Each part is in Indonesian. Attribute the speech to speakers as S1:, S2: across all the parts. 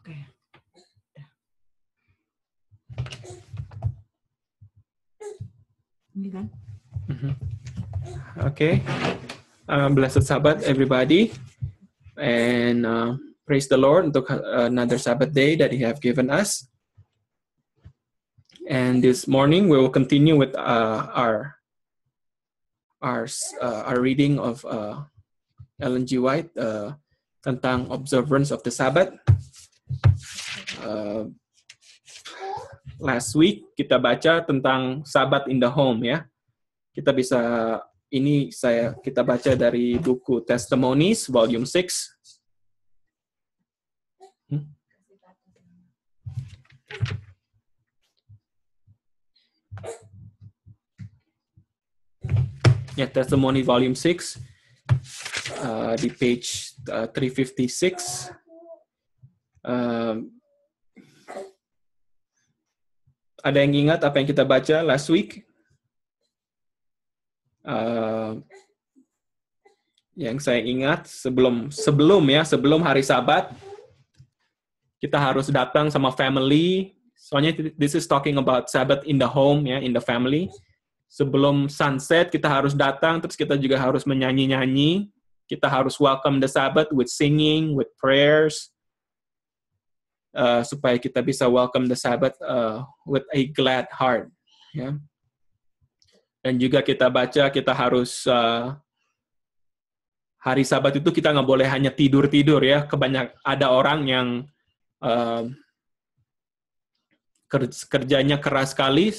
S1: Oke. Ini kan?
S2: Okay. Blessed Sabbath, everybody. And praise the Lord untuk another Sabbath day that He have given us. And this morning we will continue with our reading of Ellen G. White tentang observance of the Sabbath. Last week kita baca tentang Sabbath in the home, ya. Kita baca dari buku Testimonies volume 6. Ya, Testimony volume 6 di page 356. Ada yang ingat apa yang kita baca last week? Yang saya ingat sebelum hari Sabat kita harus datang sama family. Soalnya this is talking about Sabbath in the home, ya, in the family. Sebelum sunset kita harus datang, terus kita juga harus menyanyi-nyanyi. Kita harus welcome the Sabbath with singing, with prayers. Supaya kita bisa welcome the Sabbath with a glad heart, ya. Dan juga kita baca kita harus hari Sabat itu kita nggak boleh hanya tidur-tidur, ya. Ada orang yang kerjanya keras sekali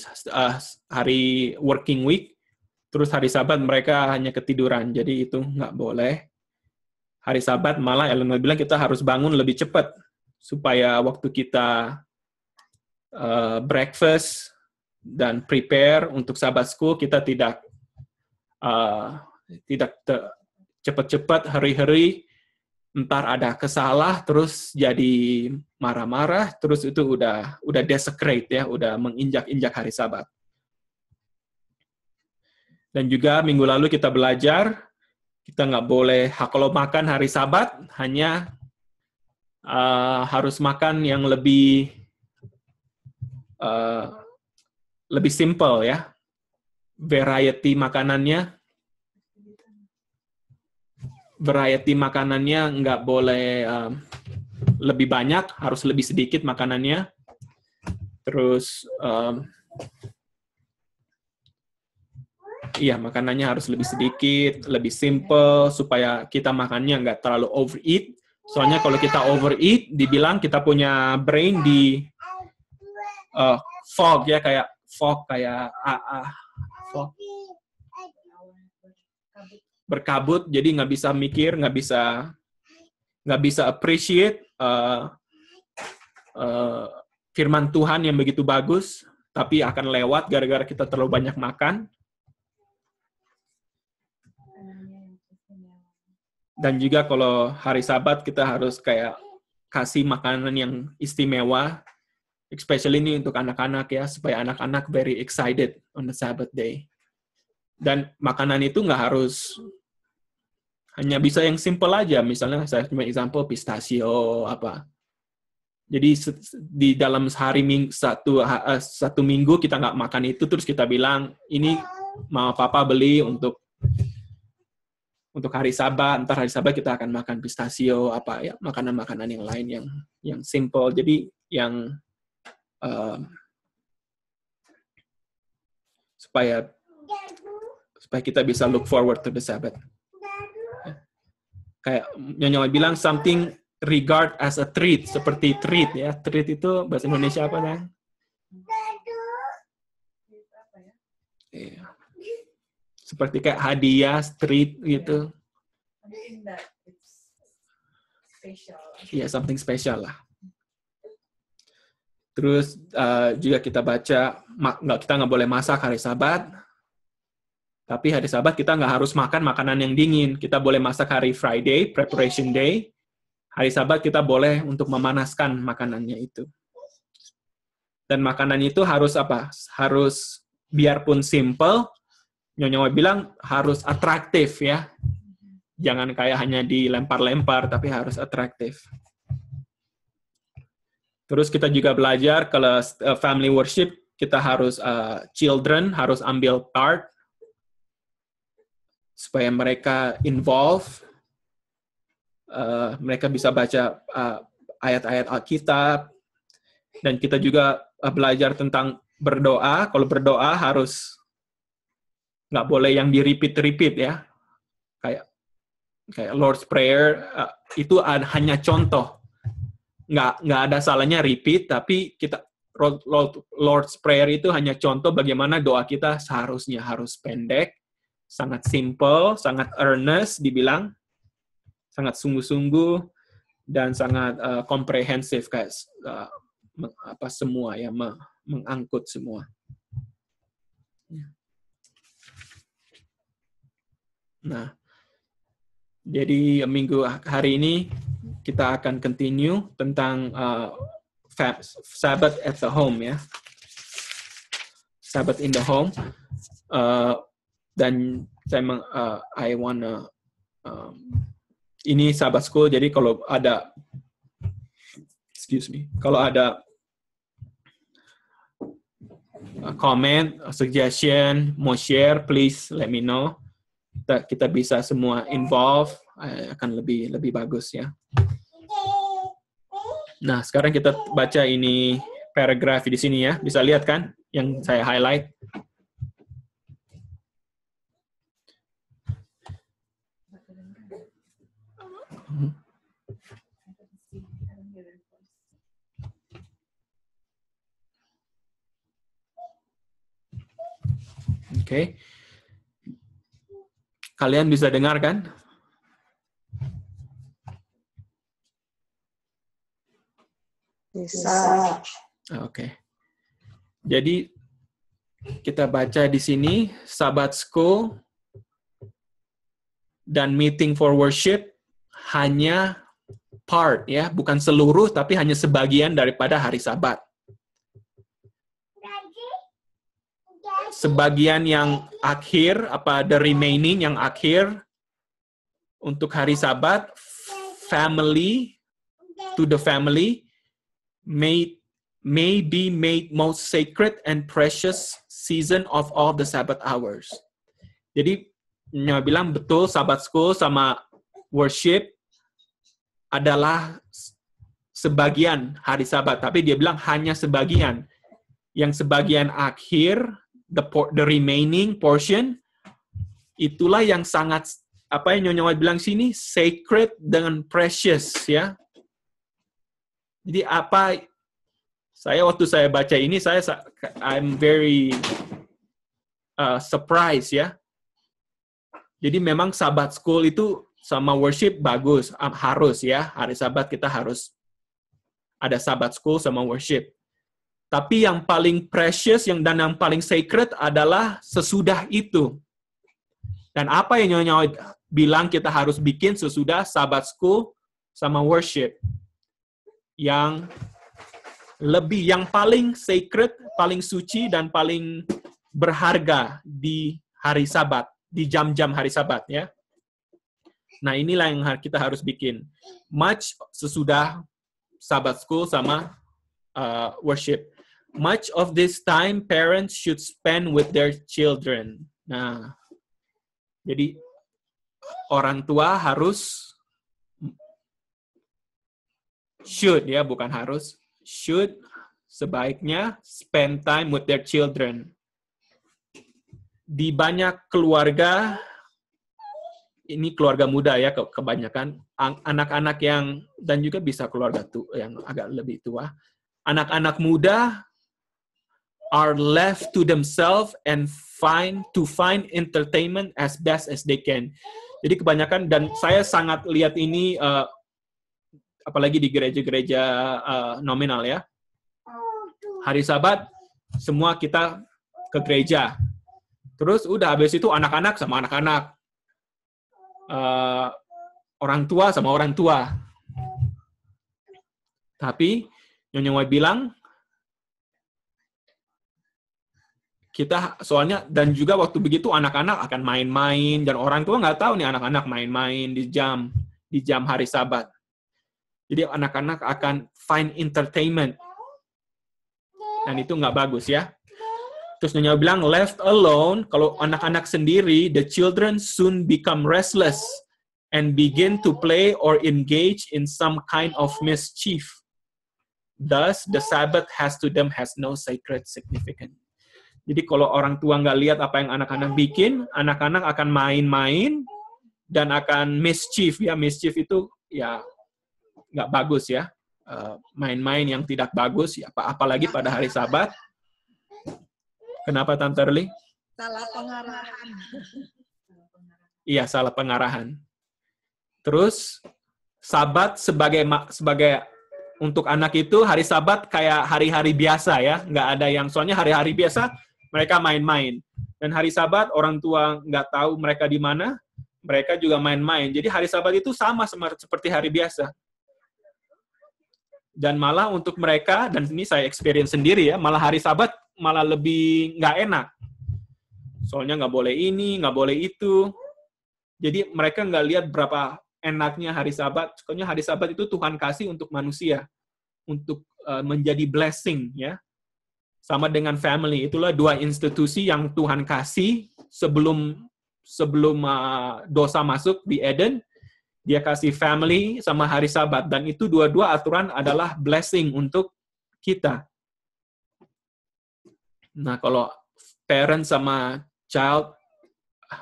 S2: hari working week, terus hari Sabat mereka hanya ketiduran. Jadi itu nggak boleh. Hari Sabat malah Ellen bilang kita harus bangun lebih cepat supaya waktu kita breakfast dan prepare untuk Sabbath school kita tidak cepat-cepat hurry-hurry, ntar ada kesalah terus jadi marah-marah, terus itu udah desecrate, ya, udah menginjak-injak hari Sabat. Dan juga minggu lalu kita belajar kita nggak boleh kalau makan hari Sabat hanya harus makan yang lebih simple, ya. Variety makanannya nggak boleh lebih banyak, harus lebih sedikit makanannya. Terus makanannya harus lebih sedikit, lebih simple supaya kita makannya nggak terlalu overeat. Soalnya kalau kita overeat, dibilang kita punya brain di fog, ya, kayak berkabut, jadi nggak bisa mikir, nggak bisa appreciate firman Tuhan yang begitu bagus, tapi akan lewat gara-gara kita terlalu banyak makan. Dan juga kalau hari Sabat kita harus kayak kasih makanan yang istimewa, especially ini untuk anak-anak, ya, supaya anak-anak very excited on the Sabbath day. Dan makanan itu nggak harus hanya bisa yang simple aja. Misalnya saya cuma example pistachio apa. Jadi di dalam satu minggu kita nggak makan itu, terus kita bilang ini mama papa beli untuk hari Sabat, ntar hari Sabat kita akan makan pistachio apa, ya, makanan-makanan yang lain yang simple. Jadi yang supaya kita bisa look forward to the Sabbath. Kayak Nyonya bilang something regard as a treat, seperti treat, ya. Treat itu bahasa Indonesia apa, kan? Iya. Seperti kayak hadiah, treat gitu. Iya, something special lah. Terus juga kita baca kita nggak boleh masak hari Sabat. Tapi hari Sabat kita nggak harus makan makanan yang dingin. Kita boleh masak hari Friday, preparation day. Hari Sabat kita boleh untuk memanaskan makanannya itu. Dan makanan itu harus apa? Harus biarpun simple, Nyonya bilang harus atraktif, ya. Jangan kayak hanya dilempar-lempar, tapi harus atraktif. Terus kita juga belajar kalau family worship, kita harus children harus ambil part supaya mereka involve, mereka bisa baca ayat-ayat Alkitab, dan kita juga belajar tentang berdoa. Kalau berdoa harus nggak boleh yang di-repeat ya, kayak Lord's Prayer, itu hanya contoh. Nggak ada salahnya repeat, tapi Lord's Prayer itu hanya contoh bagaimana doa kita seharusnya harus pendek, sangat simple, sangat earnest dibilang, sangat sungguh-sungguh, dan sangat komprehensif, kayak semua ya, mengangkut semua. Nah, jadi minggu hari ini kita akan continue tentang Sabbath at the home ya, Sabbath in the home, dan I wanna ini Sabbath School. Jadi kalau ada comment, suggestion, mau share, please let me know. Kita bisa semua involve, akan lebih bagus ya. Nah, sekarang kita baca ini paragraf di sini ya. Bisa lihat kan yang saya highlight? Oke. Kalian bisa dengar kan?
S1: Bisa.
S2: Oke. Jadi kita baca di sini Sabbath School dan Meeting for Worship hanya part ya, bukan seluruh tapi hanya sebagian daripada hari Sabat. Sebagian yang akhir, the remaining yang akhir untuk hari Sabat, to the family may be made most sacred and precious season of all the Sabbath hours. Jadi Nyonya bilang betul, Sabbath School sama worship adalah sebagian hari Sabat, tapi dia bilang hanya sebagian. Yang sebagian akhir, the remaining portion, itulah yang sangat, apa yang Nyonya bilang sini, sacred dengan precious ya. Jadi waktu saya baca ini, I'm very surprised ya. Jadi memang Sabbath School itu sama worship bagus, harus ya. Hari Sabat kita harus ada Sabbath School sama worship. Tapi yang paling precious dan yang paling sacred adalah sesudah itu. Dan apa yang Nyonya bilang kita harus bikin sesudah Sabbath School sama worship? Yang paling sacred, paling suci, dan paling berharga di hari Sabat, di jam-jam hari Sabat ya. Nah, inilah yang kita harus bikin. Much sesudah Sabbath School sama worship. Much of this time parents should spend with their children. Nah, jadi orang tua should ya, bukan harus, should sebaiknya spend time with their children. Di banyak keluarga, ini keluarga muda ya kebanyakan, anak-anak dan juga bisa keluarga yang agak lebih tua, anak-anak muda are left to themselves and find entertainment as best as they can. Jadi kebanyakan, dan saya sangat lihat ini apalagi di gereja-gereja nominal ya. Hari Sabat semua kita ke gereja. Terus udah habis itu anak-anak sama anak-anak. Orang tua sama orang tua. Tapi Nyonya bilang kita soalnya, dan juga waktu begitu anak-anak akan main-main, dan orang tua nggak tahu nih anak-anak main-main di jam hari Sabat. Jadi anak-anak akan find entertainment. Dan itu nggak bagus ya. Terus Nyonya bilang, left alone, kalau anak-anak sendiri, the children soon become restless and begin to play or engage in some kind of mischief. Thus, the Sabbath to them has no sacred significance. Jadi kalau orang tua nggak lihat apa yang anak-anak bikin, anak-anak akan main-main dan akan mischief. Ya, mischief itu ya nggak bagus ya. Main-main yang tidak bagus, ya, apalagi pada hari Sabat. Kenapa Tante Erli?
S1: Salah pengarahan.
S2: Iya, salah pengarahan. Terus Sabat sebagai untuk anak itu hari Sabat kayak hari-hari biasa ya, nggak ada yang soalnya hari-hari biasa mereka main-main. Dan hari Sabat orang tua nggak tahu mereka di mana, mereka juga main-main. Jadi hari Sabat itu sama seperti hari biasa. Dan malah untuk mereka, dan ini saya experience sendiri ya, malah hari Sabat malah lebih nggak enak. Soalnya nggak boleh ini, nggak boleh itu. Jadi mereka nggak lihat berapa enaknya hari Sabat. Soalnya hari Sabat itu Tuhan kasih untuk manusia, untuk menjadi blessing ya. Sama dengan family, itulah dua institusi yang Tuhan kasih sebelum dosa masuk di Eden. Dia kasih family sama hari Sabat. Dan itu dua-dua aturan adalah blessing untuk kita. Nah, kalau parent sama child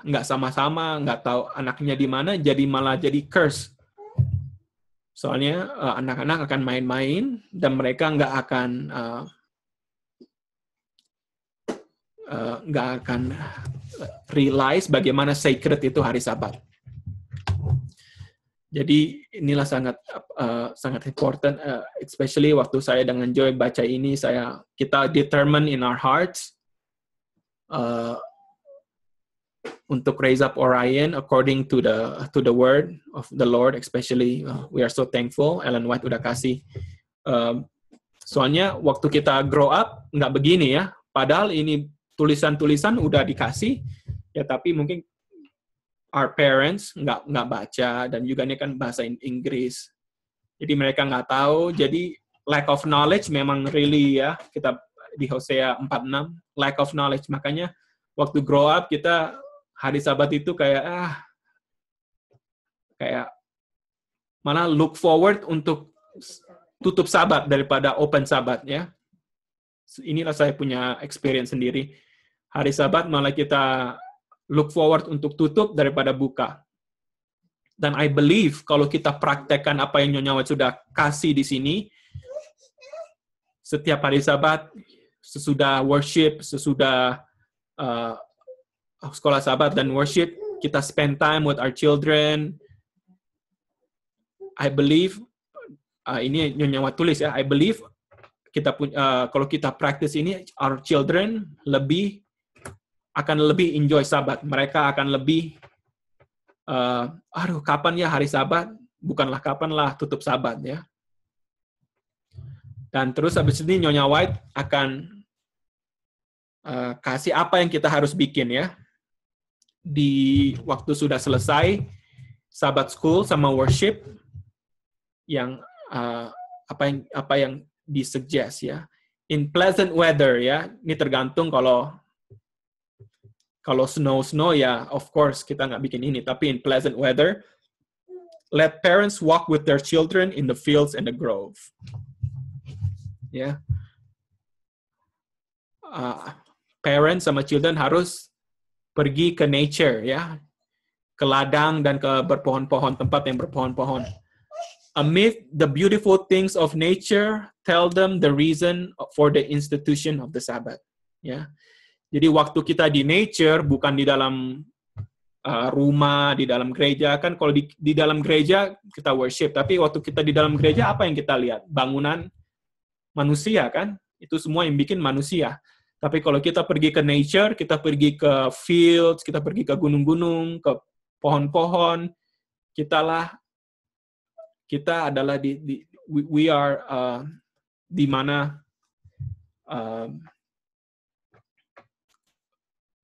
S2: nggak sama-sama, nggak tahu anaknya di mana, malah jadi curse. Soalnya anak-anak akan main-main, dan mereka nggak akan realize bagaimana sacred itu hari Sabat. Jadi inilah sangat important, especially waktu saya dengan Joy baca ini, kita determine in our hearts untuk raise up Orion according to the word of the Lord, especially we are so thankful Ellen White udah kasih. Soalnya waktu kita grow up nggak begini ya, padahal ini tulisan-tulisan udah dikasih ya, tapi mungkin our parents nggak baca, dan juga ini kan bahasa Inggris, jadi mereka nggak tahu. Jadi lack of knowledge memang really ya, kita di Hosea 4:6 lack of knowledge. Makanya waktu grow up kita hari Sabat itu kayak malah look forward untuk tutup Sabat daripada open Sabat ya. Inilah saya punya experience sendiri. Hari Sabat malah kita look forward untuk tutup daripada buka. Dan I believe kalau kita praktekkan apa yang Nyonya White sudah kasih di sini, setiap hari Sabat, sesudah worship, sesudah sekolah Sabat dan worship, kita spend time with our children. I believe, ini Nyonya White tulis ya, I believe kalau kita practice ini, our children akan lebih enjoy Sabat. Mereka akan lebih, kapan ya hari Sabat? Bukanlah kapanlah tutup Sabat ya. Dan terus habis ini Nyonya White akan kasih apa yang kita harus bikin ya. Di waktu sudah selesai Sabat School sama worship, yang apa yang disuggest ya. In pleasant weather ya. Ini tergantung kalau snow ya, of course kita nggak bikin ini. Tapi in pleasant weather, let parents walk with their children in the fields and the grove. Ya, parents sama children harus pergi ke nature ya, ke ladang dan ke berpohon-pohon, tempat yang berpohon-pohon. Amid the beautiful things of nature, tell them the reason for the institution of the Sabbath. Ya. Jadi waktu kita di nature, bukan di dalam rumah, di dalam gereja. Kan kalau di dalam gereja kita worship, tapi waktu kita di dalam gereja apa yang kita lihat? Bangunan manusia kan? Itu semua yang bikin manusia. Tapi kalau kita pergi ke nature, kita pergi ke fields, kita pergi ke gunung-gunung, ke pohon-pohon, kita adalah we are di mana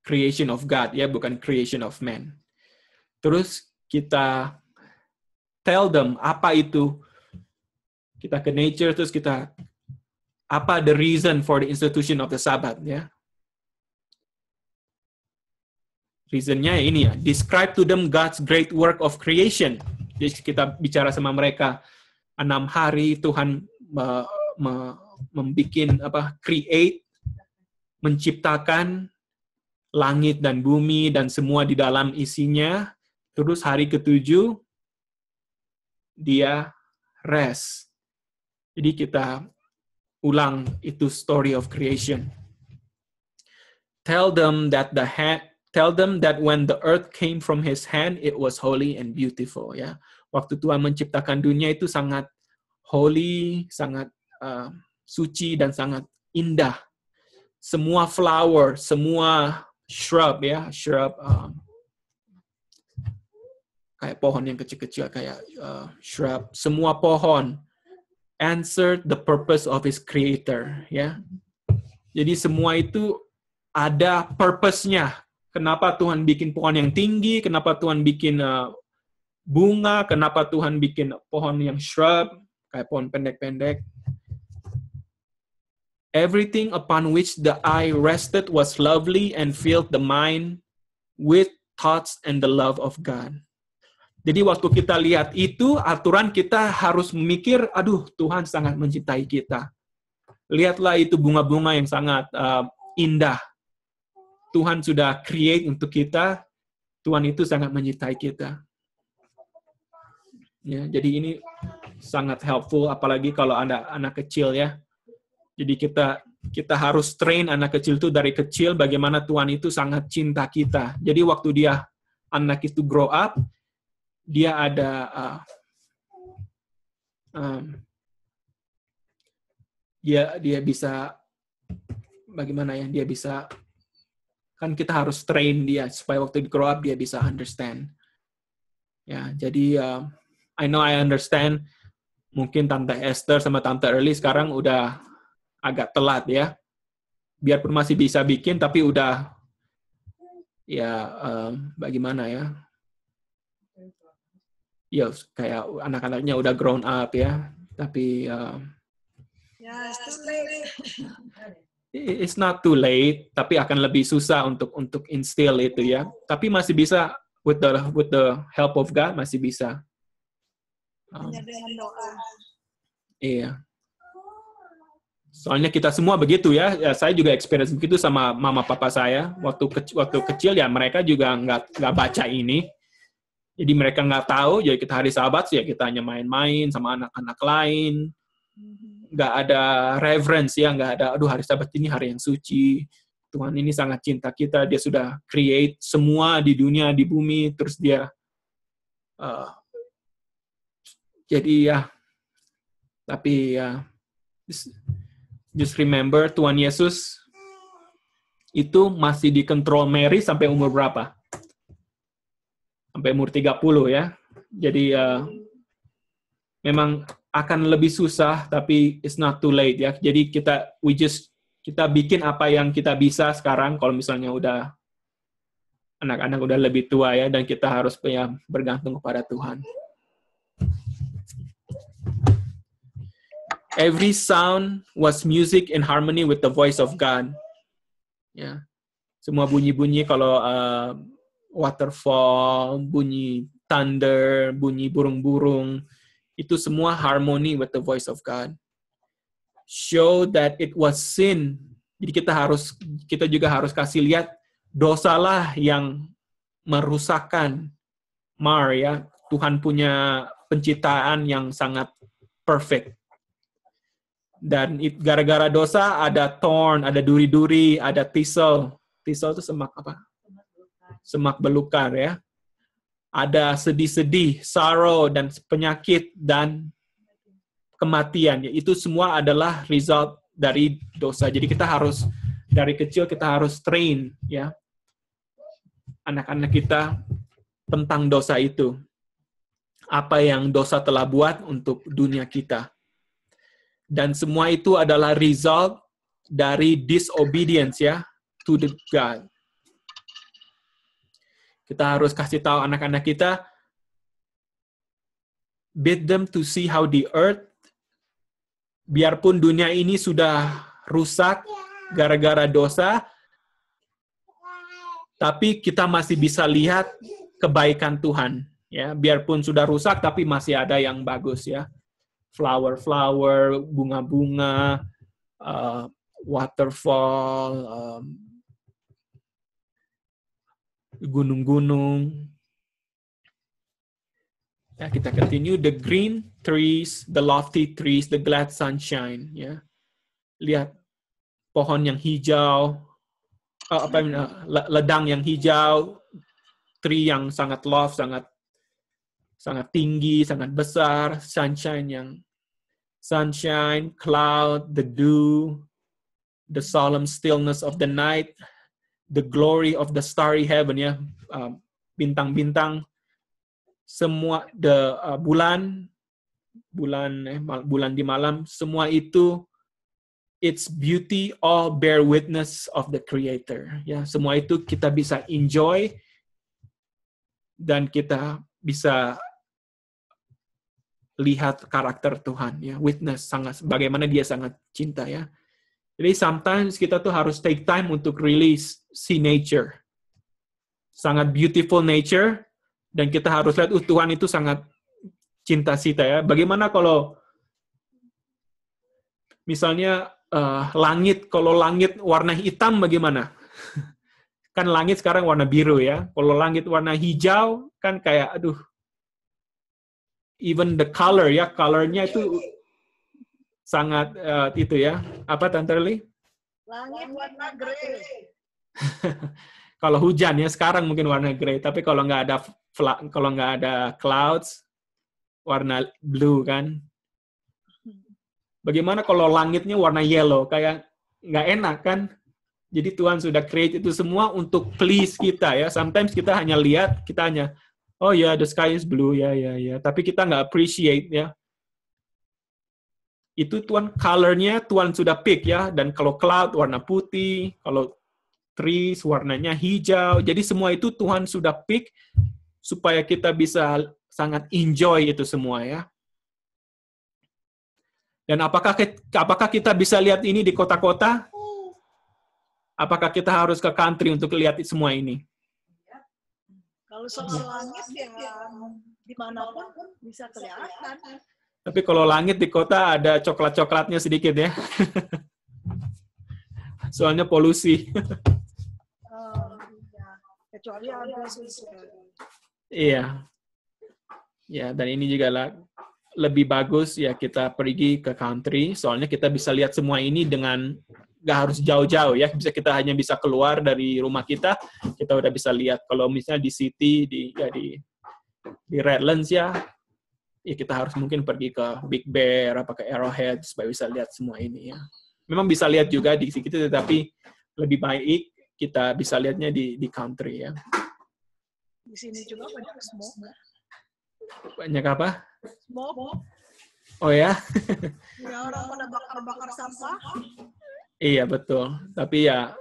S2: creation of God, ya, bukan creation of man. Terus kita tell them apa itu Kita ke nature, terus kita apa the reason for the institution of the Sabbath, ya. Reasonnya ini ya, describe to them God's great work of creation. Jadi kita bicara sama mereka, 6 hari Tuhan create, menciptakan langit dan bumi dan semua di dalam isinya. Terus hari ke-7 dia rest. Jadi kita ulang itu story of creation. Tell them that when the earth came from his hand, it was holy and beautiful. Ya, waktu Tuhan menciptakan dunia itu sangat holy, sangat suci dan sangat indah. Semua flower, semua shrub, ya, kayak pohon yang kecil-kecil kayak shrub, semua pohon answered the purpose of his creator. Ya, jadi semua itu ada purpose-nya. Kenapa Tuhan bikin pohon yang tinggi? Kenapa Tuhan bikin bunga? Kenapa Tuhan bikin pohon yang shrub? Kayak pohon pendek-pendek. Everything upon which the eye rested was lovely and filled the mind with thoughts and the love of God. Jadi waktu kita lihat itu, aturan kita harus memikir, aduh Tuhan sangat mencintai kita. Lihatlah itu bunga-bunga yang sangat indah. Tuhan sudah create untuk kita, Tuhan itu sangat mencintai kita. Ya, jadi ini sangat helpful, apalagi kalau ada anak kecil, ya. Jadi kita harus train anak kecil itu dari kecil bagaimana Tuhan itu sangat cinta kita. Jadi waktu anak itu grow up, dia ada dia bisa bagaimana ya? Dia bisa, kan kita harus train dia supaya waktu di grow up dia bisa understand. Ya, jadi I know I understand. Mungkin Tante Esther sama Tante Early sekarang udah agak telat, ya. Biarpun masih bisa bikin, tapi udah ya bagaimana ya? Ya kayak anak-anaknya udah grown up, ya. Tapi
S1: it's too late.
S2: It's not too late, tapi akan lebih susah untuk instill itu, ya. Tapi masih bisa with the help of God, masih bisa.
S1: Hanya dengan doa.
S2: Iya. Soalnya kita semua begitu, ya. Saya juga experience begitu sama mama papa saya. Waktu kecil ya mereka juga nggak baca ini. Jadi mereka nggak tahu, jadi kita hari Sabat ya kita hanya main-main sama anak-anak lain. Nggak ada reverence, ya, nggak ada, aduh hari Sabat ini hari yang suci, Tuhan ini sangat cinta kita, dia sudah create semua di dunia, di bumi, terus dia jadi ya, tapi ya just remember Tuhan Yesus itu masih dikontrol Mary sampai umur berapa? Sampai umur 30, ya. Jadi memang akan lebih susah, tapi it's not too late, ya. Jadi kita bikin apa yang kita bisa sekarang. Kalau misalnya udah anak-anak udah lebih tua, ya, dan kita harus ya bergantung kepada Tuhan. Every sound was music in harmony with the voice of God. Ya, semua bunyi-bunyi kalau waterfall, bunyi thunder, bunyi burung-burung. Itu semua harmony with the voice of God. Show that it was sin. Jadi kita juga harus kasih lihat dosalah yang merusakkan, ya. Tuhan punya penciptaan yang sangat perfect. Dan gara-gara dosa ada thorn, ada duri-duri, ada thistle. Thistle itu semak apa? Semak belukar, ya. Ada sedih-sedih, sorrow, dan penyakit, dan kematian. Itu semua adalah result dari dosa. Jadi kita harus, dari kecil kita harus train, ya, anak-anak kita tentang dosa itu. Apa yang dosa telah buat untuk dunia kita. Dan semua itu adalah result dari disobedience, ya, to the God. Kita harus kasih tahu anak-anak kita, bid them to see how the earth biarpun dunia ini sudah rusak gara-gara dosa, tapi kita masih bisa lihat kebaikan Tuhan. Ya, biarpun sudah rusak, tapi masih ada yang bagus ya. Flower-flower, bunga-bunga, waterfall, gunung-gunung. Ya, kita continue. The green trees, the lofty trees, the glad sunshine. Ya, lihat pohon yang hijau, ledang yang hijau, tree yang sangat loft, sangat tinggi, sangat besar, sunshine, cloud, the dew, the solemn stillness of the night, the glory of the starry heaven, ya, bintang-bintang, semua bulan di malam, semua itu, its beauty all bear witness of the Creator. Ya, semua itu kita bisa enjoy dan kita bisa lihat karakter Tuhan, ya, witness sangat bagaimana Dia sangat cinta, ya. Jadi sometimes kita tuh harus take time untuk release see nature, sangat beautiful nature, dan kita harus lihat Tuhan itu sangat cinta kita, ya. Bagaimana kalau misalnya langit, kalau langit warna hitam bagaimana? Kan langit sekarang warna biru, ya. Kalau langit warna hijau kan kayak aduh. Even the color, ya, colornya itu sangat itu, ya. Apa Tante Li?
S1: Langit warna grey.
S2: Kalau hujan, ya, sekarang mungkin warna grey, tapi kalau nggak ada clouds, warna blue, kan. Bagaimana kalau langitnya warna yellow, kayak nggak enak, kan? Jadi Tuhan sudah create itu semua untuk please kita, ya. Sometimes kita hanya lihat, kita hanya oh ya, the sky is blue, ya. Tapi kita nggak appreciate, ya. Itu Tuhan, color-nya Tuhan sudah pick, ya. Dan kalau cloud warna putih, kalau trees warnanya hijau. Jadi semua itu Tuhan sudah pick supaya kita bisa sangat enjoy itu semua, ya. Dan apakah kita bisa lihat ini di kota-kota? Apakah kita harus ke country untuk lihat semua ini?
S1: Kalau soal langit ya dimanapun bisa kelihatan.
S2: Tapi kalau langit di kota ada coklat-coklatnya sedikit, ya. Soalnya polusi.
S1: Ya. Kecuali ada susu.
S2: Iya. Ya, dan ini juga lebih bagus ya kita pergi ke country, soalnya kita bisa lihat semua ini dengan nggak harus jauh-jauh, ya. Kita hanya bisa keluar dari rumah kita udah bisa lihat. Kalau misalnya di city, di Redlands, ya kita harus mungkin pergi ke Big Bear, apa ke Arrowhead supaya bisa lihat semua ini, ya. Memang bisa lihat juga di situ, tetapi lebih baik kita bisa lihatnya di country, ya.
S1: Di sini juga banyak smoke.
S2: Banyak apa?
S1: Smoke.
S2: Oh ya?
S1: Ya, orang pada bakar-bakar sampah.
S2: Iya, betul. Tapi ya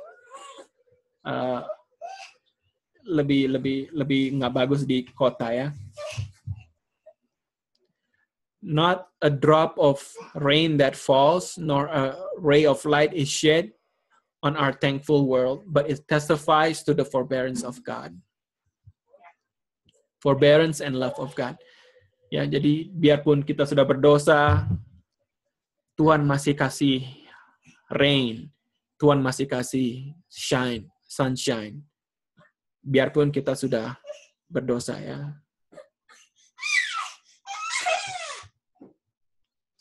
S2: lebih nggak bagus di kota, ya. Not a drop of rain that falls, nor a ray of light is shed on our thankful world, but it testifies to the forbearance of God. Forbearance and love of God. Ya, jadi biarpun kita sudah berdosa, Tuhan masih kasih rain, Tuhan masih kasih sunshine. Biarpun kita sudah berdosa, ya.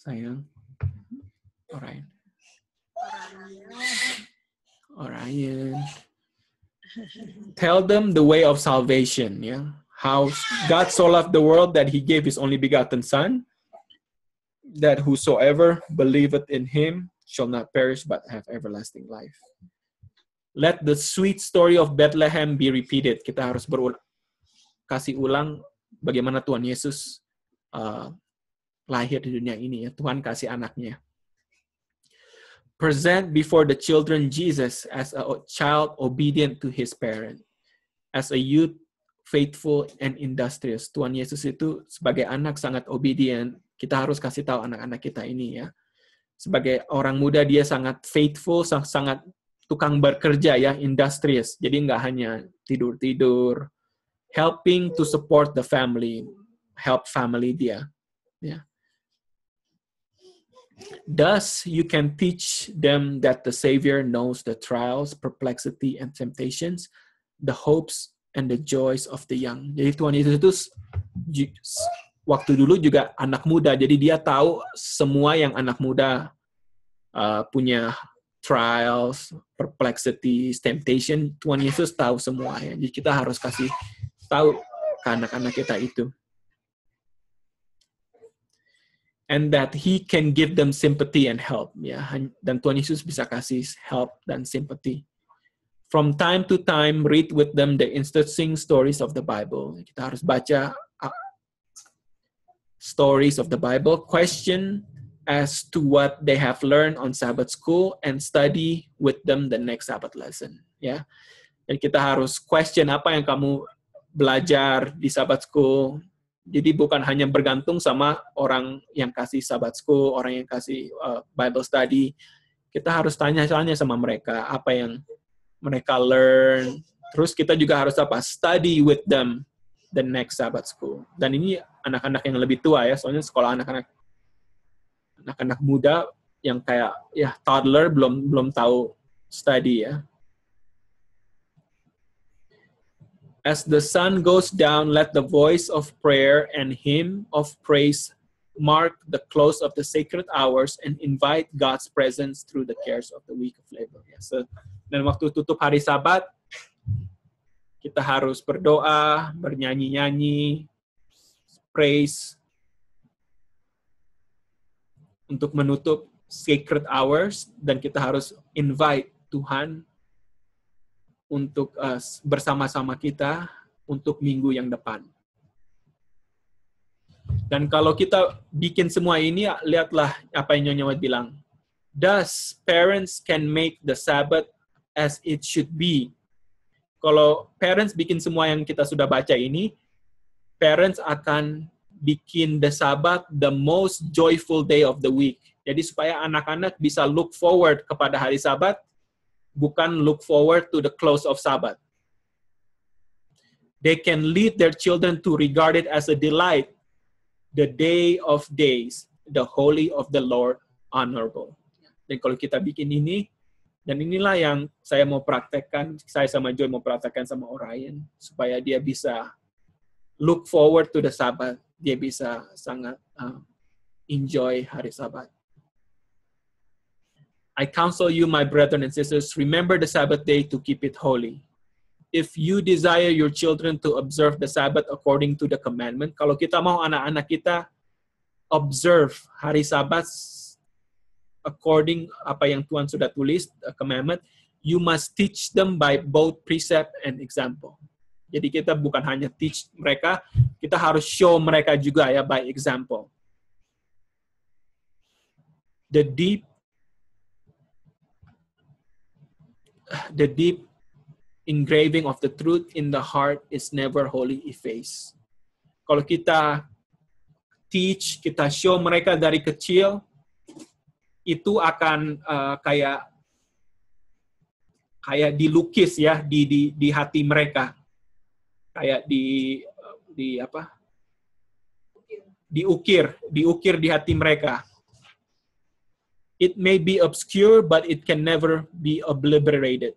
S2: Sayang. Alright. Orion. Tell them the way of salvation, ya. How God so loved the world that He gave His only begotten Son, that whosoever believeth in Him shall not perish but have everlasting life. Let the sweet story of Bethlehem be repeated. Kita harus kasih ulang bagaimana Tuhan Yesus lahir di dunia ini, ya. Tuhan kasih anaknya. Present before the children Jesus as a child obedient to his parent, as a youth faithful and industrious. Tuhan Yesus itu sebagai anak sangat obedient. Kita harus kasih tahu anak-anak kita ini, ya. Sebagai orang muda dia sangat faithful, sangat tukang bekerja ya, industrious. Jadi nggak hanya tidur-tidur, helping to support the family, help family dia. Ya. Thus, you can teach them that the Savior knows the trials, perplexity, and temptations, the hopes, and the joys of the young. Jadi Tuhan Yesus itu waktu dulu juga anak muda, jadi dia tahu semua yang anak muda punya trials, perplexities, temptation. Tuhan Yesus tahu semua ya. Jadi kita harus kasih tahu ke anak-anak kita itu. And that He can give them sympathy and help. Ya, dan Tuhan Yesus bisa kasih help dan sympathy. From time to time, read with them the interesting stories of the Bible. Kita harus baca stories of the Bible, question as to what they have learned on Sabbath school, and study with them the next Sabbath lesson. Ya, dan kita harus question apa yang kamu belajar di Sabbath school. Jadi bukan hanya bergantung sama orang yang kasih Sabbath school, orang yang kasih Bible study. Kita harus tanya-tanya sama mereka apa yang mereka learn. Terus kita juga harus study with them the next Sabbath school. Dan ini anak-anak yang lebih tua ya, soalnya sekolah anak-anak muda yang kayak ya toddler belum tahu study ya. As the sun goes down, let the voice of prayer and hymn of praise mark the close of the sacred hours and invite God's presence through the cares of the week of labor. Ya, dan waktu tutup hari Sabat, kita harus berdoa, bernyanyi-nyanyi, praise, untuk menutup sacred hours, dan kita harus invite Tuhan untuk bersama-sama kita untuk minggu yang depan. Dan kalau kita bikin semua ini, lihatlah apa yang Nyonya Wat bilang. Thus, parents can make the Sabbath as it should be. Kalau parents bikin semua yang kita sudah baca ini, parents akan bikin the Sabbath the most joyful day of the week. Jadi supaya anak-anak bisa look forward kepada hari Sabat, bukan look forward to the close of Sabbath. They can lead their children to regard it as a delight, the day of days, the holy of the Lord, honorable. Dan kalau kita bikin ini, dan inilah yang saya mau praktekkan, saya sama Joy mau praktekkan sama Orion, supaya dia bisa look forward to the Sabbath, dia bisa sangat enjoy hari Sabat. I counsel you, my brethren and sisters, remember the Sabbath day to keep it holy. If you desire your children to observe the Sabbath according to the commandment, kalau kita mau anak-anak kita observe hari Sabat according apa yang Tuhan sudah tulis, commandment, you must teach them by both precept and example. Jadi kita bukan hanya teach mereka, kita harus show mereka juga ya by example. The deep engraving of the truth in the heart is never wholly effaced. Kalau kita teach, kita show mereka dari kecil, itu akan kayak dilukis ya di hati mereka, kayak diukir di hati mereka. It may be obscure, but it can never be obliterated.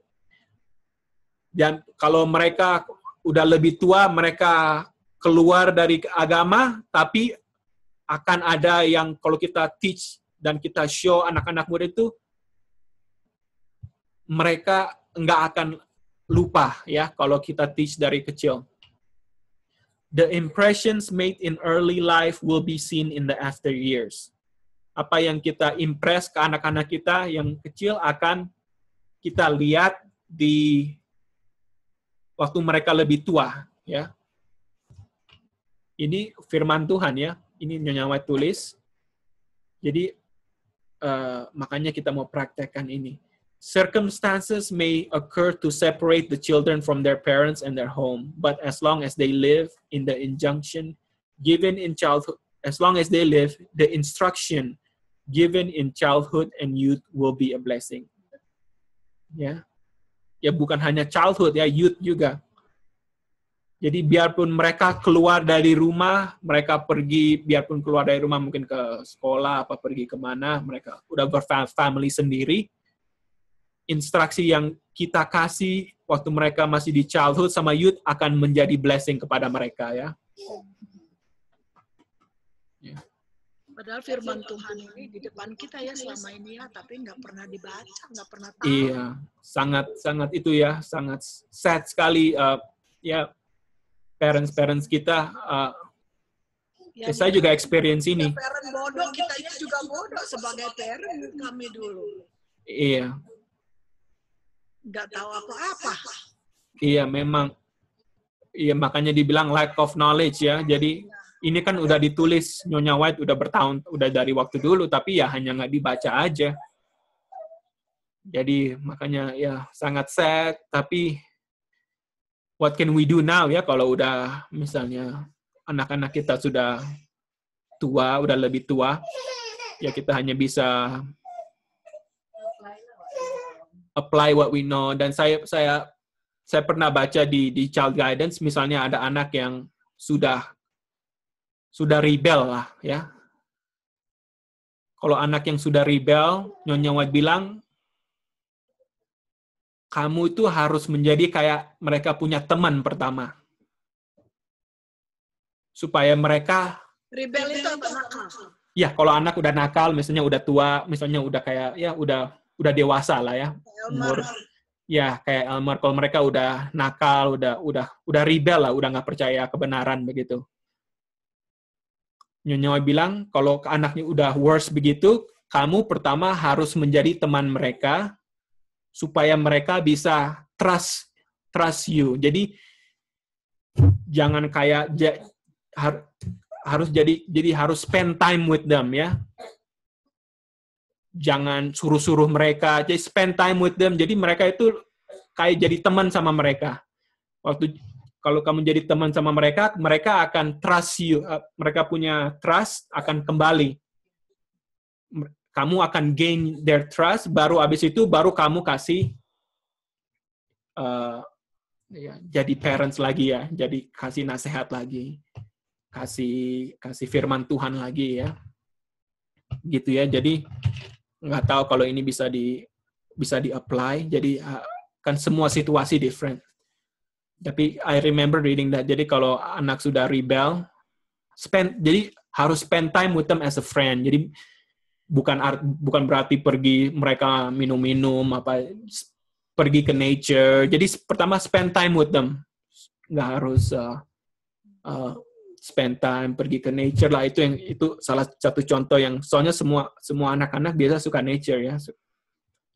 S2: Dan kalau mereka udah lebih tua, mereka keluar dari agama, tapi akan ada yang kalau kita teach dan kita show anak-anak muda itu, mereka nggak akan lupa ya kalau kita teach dari kecil. The impressions made in early life will be seen in the after years. Apa yang kita impress ke anak-anak kita yang kecil akan kita lihat di waktu mereka lebih tua ya. Ini firman Tuhan ya. Ini Nyonya Wat tulis. Jadi makanya kita mau praktekkan ini. Circumstances may occur to separate the children from their parents and their home, but as long as they live in the injunction given in childhood, as long as they live, the instruction given in childhood and youth will be a blessing. Ya. Ya bukan hanya childhood ya, youth juga. Jadi biarpun mereka keluar dari rumah, mereka pergi, biarpun keluar dari rumah mungkin ke sekolah, apa pergi kemana, mereka udah berfamily sendiri, instruksi yang kita kasih waktu mereka masih di childhood sama youth akan menjadi blessing kepada mereka ya.
S1: Padahal firman Tuhan ini di depan kita ya selama ini ya, tapi nggak pernah dibaca, nggak pernah tahu.
S2: Iya, sangat itu ya, sangat sad sekali ya. Parents kita,
S1: Ya,
S2: saya juga experience ini.
S1: Parent bodoh, kitanya juga bodoh sebagai parent kami dulu.
S2: Iya.
S1: Nggak tahu apa-apa.
S2: Iya, memang. Iya, makanya dibilang lack of knowledge ya. Jadi ini kan udah ditulis Nyonya White udah bertahun, udah dari waktu dulu, tapi ya hanya nggak dibaca aja. Jadi makanya ya sangat sad, tapi what can we do now ya kalau udah misalnya anak-anak kita sudah tua, udah lebih tua, ya kita hanya bisa apply what we know. Dan saya pernah baca di child guidance, misalnya ada anak yang sudah rebel lah ya. Kalau anak yang sudah rebel, Nyonya White bilang, kamu itu harus menjadi kayak mereka punya teman pertama. Supaya mereka...
S1: Rebel itu apa nakal?
S2: Ya, kalau anak udah nakal, misalnya udah tua, misalnya udah kayak, ya udah dewasa lah ya. Umur, ya, kayak Elmer, kalau mereka udah nakal, udah rebel lah, udah nggak percaya kebenaran begitu. Nyonya bilang, kalau anaknya udah worse begitu, kamu pertama harus menjadi teman mereka, supaya mereka bisa trust you. Jadi jangan kayak harus spend time with them ya. Jangan suruh-suruh mereka, jadi spend time with them. Jadi mereka itu kayak jadi teman sama mereka. Kalau kamu jadi teman sama mereka, mereka akan trust you. Mereka punya trust akan kembali. Kamu akan gain their trust, baru abis itu baru kamu kasih jadi parents lagi ya, jadi kasih nasihat lagi, kasih firman Tuhan lagi ya, gitu ya. Jadi nggak tahu kalau ini bisa di apply. Jadi kan semua situasi different. Tapi I remember reading that. Jadi kalau anak sudah rebel, jadi harus spend time with them as a friend. Jadi bukan berarti pergi mereka minum-minum pergi ke nature. Jadi pertama spend time with them. Nggak harus spend time pergi ke nature lah. Itu salah satu contoh yang soalnya semua anak-anak biasa suka nature ya.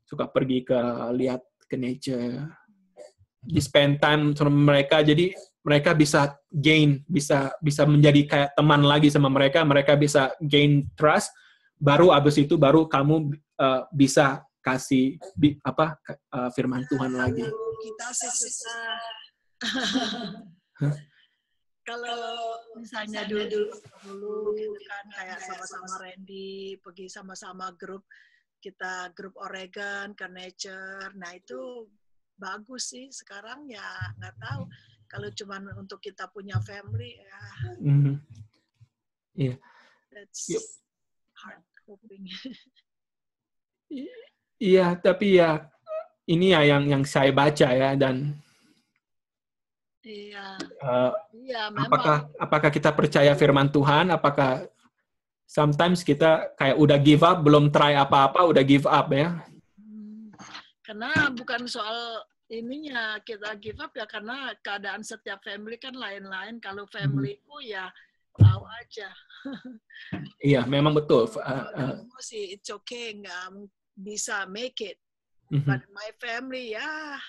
S2: Suka pergi lihat ke nature. Di spend time sama mereka, jadi mereka bisa gain, bisa menjadi kayak teman lagi sama mereka bisa gain trust. Baru abis itu baru kamu bisa kasih firman Tuhan lagi.
S1: Kita sih susah. Kalau misalnya dulu gitu kan kayak sama-sama Randy pergi sama-sama grup Oregon ke nature. Nah itu bagus sih. Sekarang ya nggak tahu. Kalau cuma untuk kita punya family ya.
S2: Yeah.
S1: That's hard.
S2: Iya, tapi ya ini ya yang saya baca ya, dan
S1: iya,
S2: memang. Apakah kita percaya firman Tuhan? Apakah sometimes kita kayak udah give up, belum try apa-apa, udah give up ya?
S1: Karena bukan soal ininya kita give up ya, karena keadaan setiap family kan lain-lain. Kalau familyku ya tahu aja.
S2: Iya, memang betul.
S1: Sih, it's okay, nggak bisa make it. But my family ya,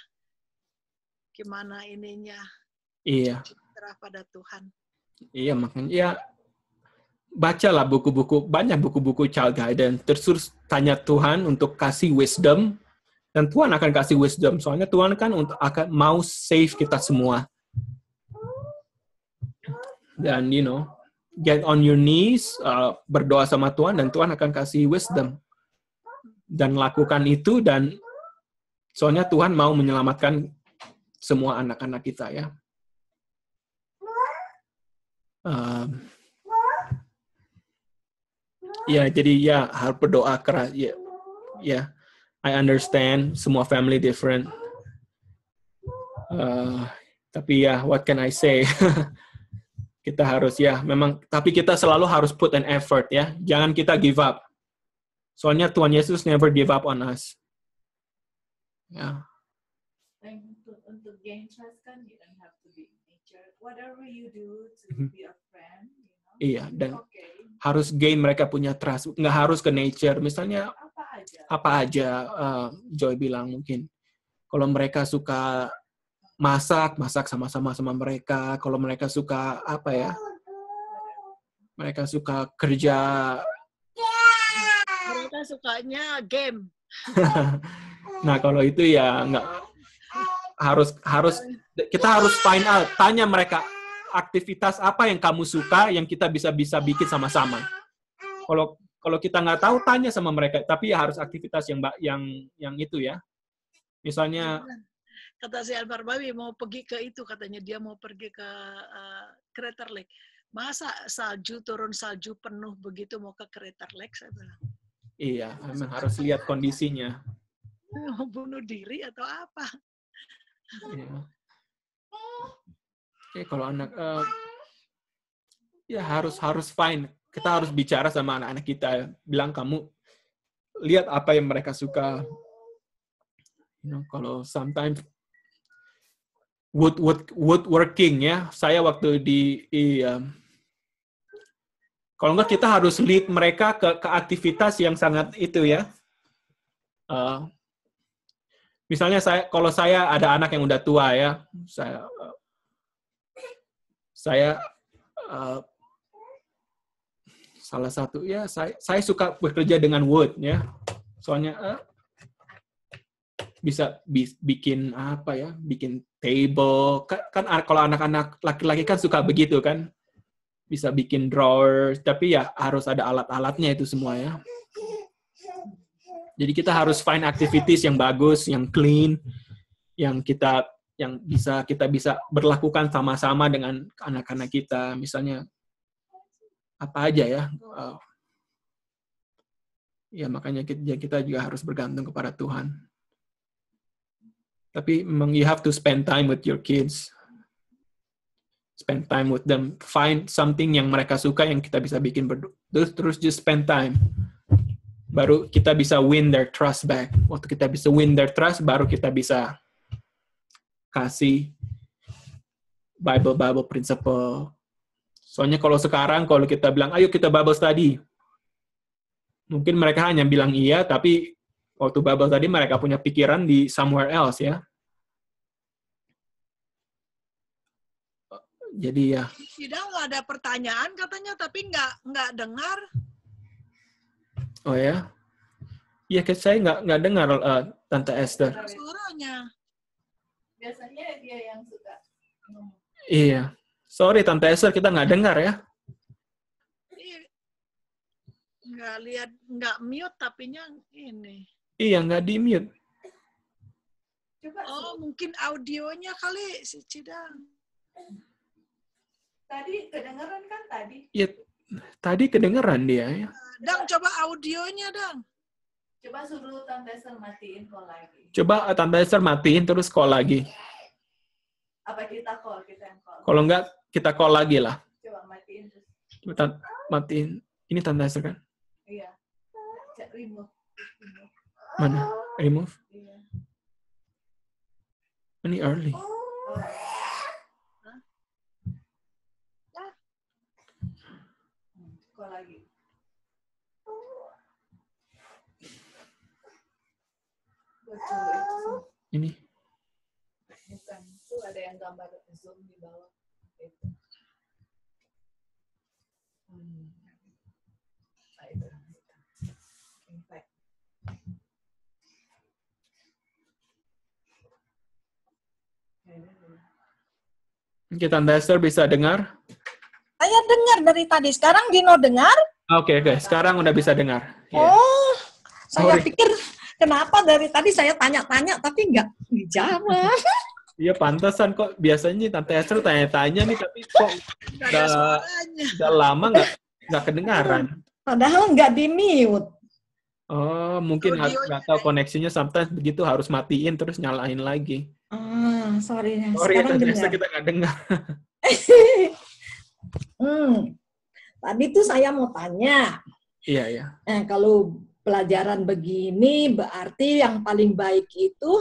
S1: gimana ininya?
S2: Iya.
S1: Terserah pada Tuhan.
S2: Iya, makanya ya bacalah buku-buku, banyak buku-buku child guidance. Terus tanya Tuhan untuk kasih wisdom, dan Tuhan akan kasih wisdom. Soalnya Tuhan kan akan mau save kita semua. Dan get on your knees, berdoa sama Tuhan, dan Tuhan akan kasih wisdom. Dan lakukan itu, dan soalnya Tuhan mau menyelamatkan semua anak-anak kita ya. Ya, jadi ya harus berdoa keras. Ya, I understand semua family different. Tapi ya, what can I say? Kita harus ya, memang. Tapi kita selalu harus put an effort ya. Jangan kita give up. Soalnya Tuhan Yesus never give up on us. Ya.
S3: Untuk gain trust kan, you don't have to be in nature. Whatever you do to be a friend, you know.
S2: Iya, dan harus gain mereka punya trust. Nggak harus ke nature. Misalnya apa aja Joy bilang mungkin. Kalau mereka suka masak sama-sama sama mereka. Kalau mereka suka apa ya? Mereka suka kerja.
S1: Mereka sukanya game.
S2: Nah, kalau itu ya nggak kita harus find out, tanya mereka aktivitas apa yang kamu suka yang kita bisa bikin sama-sama. Kalau kita nggak tahu, tanya sama mereka, tapi ya harus aktivitas yang itu ya. Misalnya
S1: kata si Alvar Babi mau pergi ke itu, katanya dia mau pergi ke Crater Lake. Masa turun salju penuh begitu mau ke Crater Lake, saya bilang.
S2: Iya, memang harus lihat kondisinya.
S1: Mau bunuh diri atau apa?
S2: Iya. Oke, kalau anak ya harus fine. Kita harus bicara sama anak-anak kita, bilang kamu lihat apa yang mereka suka. Kalau sometimes woodworking ya. Saya waktu kalau enggak kita harus lead mereka ke aktivitas yang sangat itu ya. Misalnya kalau saya ada anak yang udah tua ya, saya salah satu ya saya suka bekerja dengan wood ya. Soalnya bisa bikin apa ya, bikin table kan kalau anak-anak laki-laki kan suka begitu kan, bisa bikin drawer, tapi ya harus ada alat-alatnya itu semua ya. Jadi kita harus find activities yang bagus, yang clean, yang bisa kita bisa berlakukan sama-sama dengan anak-anak kita. Misalnya apa aja ya. Ya makanya kita juga harus bergantung kepada Tuhan. Tapi memang you have to spend time with your kids. Spend time with them. Find something yang mereka suka yang kita bisa bikin berdua. Terus just spend time. Baru kita bisa win their trust back. Waktu kita bisa win their trust, baru kita bisa kasih Bible principle. Soalnya kalau sekarang, kalau kita bilang, ayo kita Bible study. Mungkin mereka hanya bilang iya, tapi waktu Bible study mereka punya pikiran di somewhere else ya. Jadi ya.
S1: Tidak nggak ada pertanyaan katanya, tapi nggak dengar.
S2: Oh ya? Iya, saya nggak dengar Tante Esther.
S1: Suaranya.
S3: Biasanya dia yang suka.
S2: Iya. Sorry Tante Esther, kita nggak dengar ya.
S1: Nggak lihat, nggak mute tapinya ini.
S2: Iya, nggak di mute.
S1: Mungkin audionya kali si Cidang.
S3: Tadi kedengeran kan tadi?
S2: Iya, tadi kedengeran dia ya.
S1: Dang, coba audionya, Dang.
S3: Coba suruh Tante Esther matiin call lagi.
S2: Coba Tante Esther matiin terus call lagi.
S3: Apa kita call? Kita yang call.
S2: Kalau enggak, kita call lagi lah.
S3: Coba matiin terus.
S2: Matiin. Ini Tante Esther kan?
S3: Iya. Remove.
S2: Mana? Remove?
S3: Iya.
S2: Ini early.
S3: Call lagi.
S2: Ini.
S3: Bukan. Itu ada yang gambar Zoom di bawah. Itu. Invite.
S2: Oke, Tante Esther bisa dengar?
S4: Saya nggak dengar dari tadi. Sekarang Dino dengar?
S2: Oke. Sekarang udah bisa dengar. Yeah.
S4: Oh, saya
S2: Sorry.
S4: pikir kenapa dari tadi saya tanya-tanya tapi nggak dijawab.
S2: Iya, pantesan kok. Biasanya Tante Esther tanya-tanya nih, tapi kok
S1: Nggak ada suaranya.
S2: udah lama nggak kedengaran.
S4: Padahal nggak di-mute.
S2: Oh, mungkin
S1: Audionya
S2: nggak tahu koneksinya sometimes begitu harus matiin terus nyalain lagi.
S4: Sorry.
S2: Sorry ya,
S4: Sekarang
S2: Tante
S4: dengar.
S2: Esther kita nggak dengar.
S4: Tadi tuh saya mau tanya.
S2: Iya.
S4: Kalau pelajaran begini berarti yang paling baik itu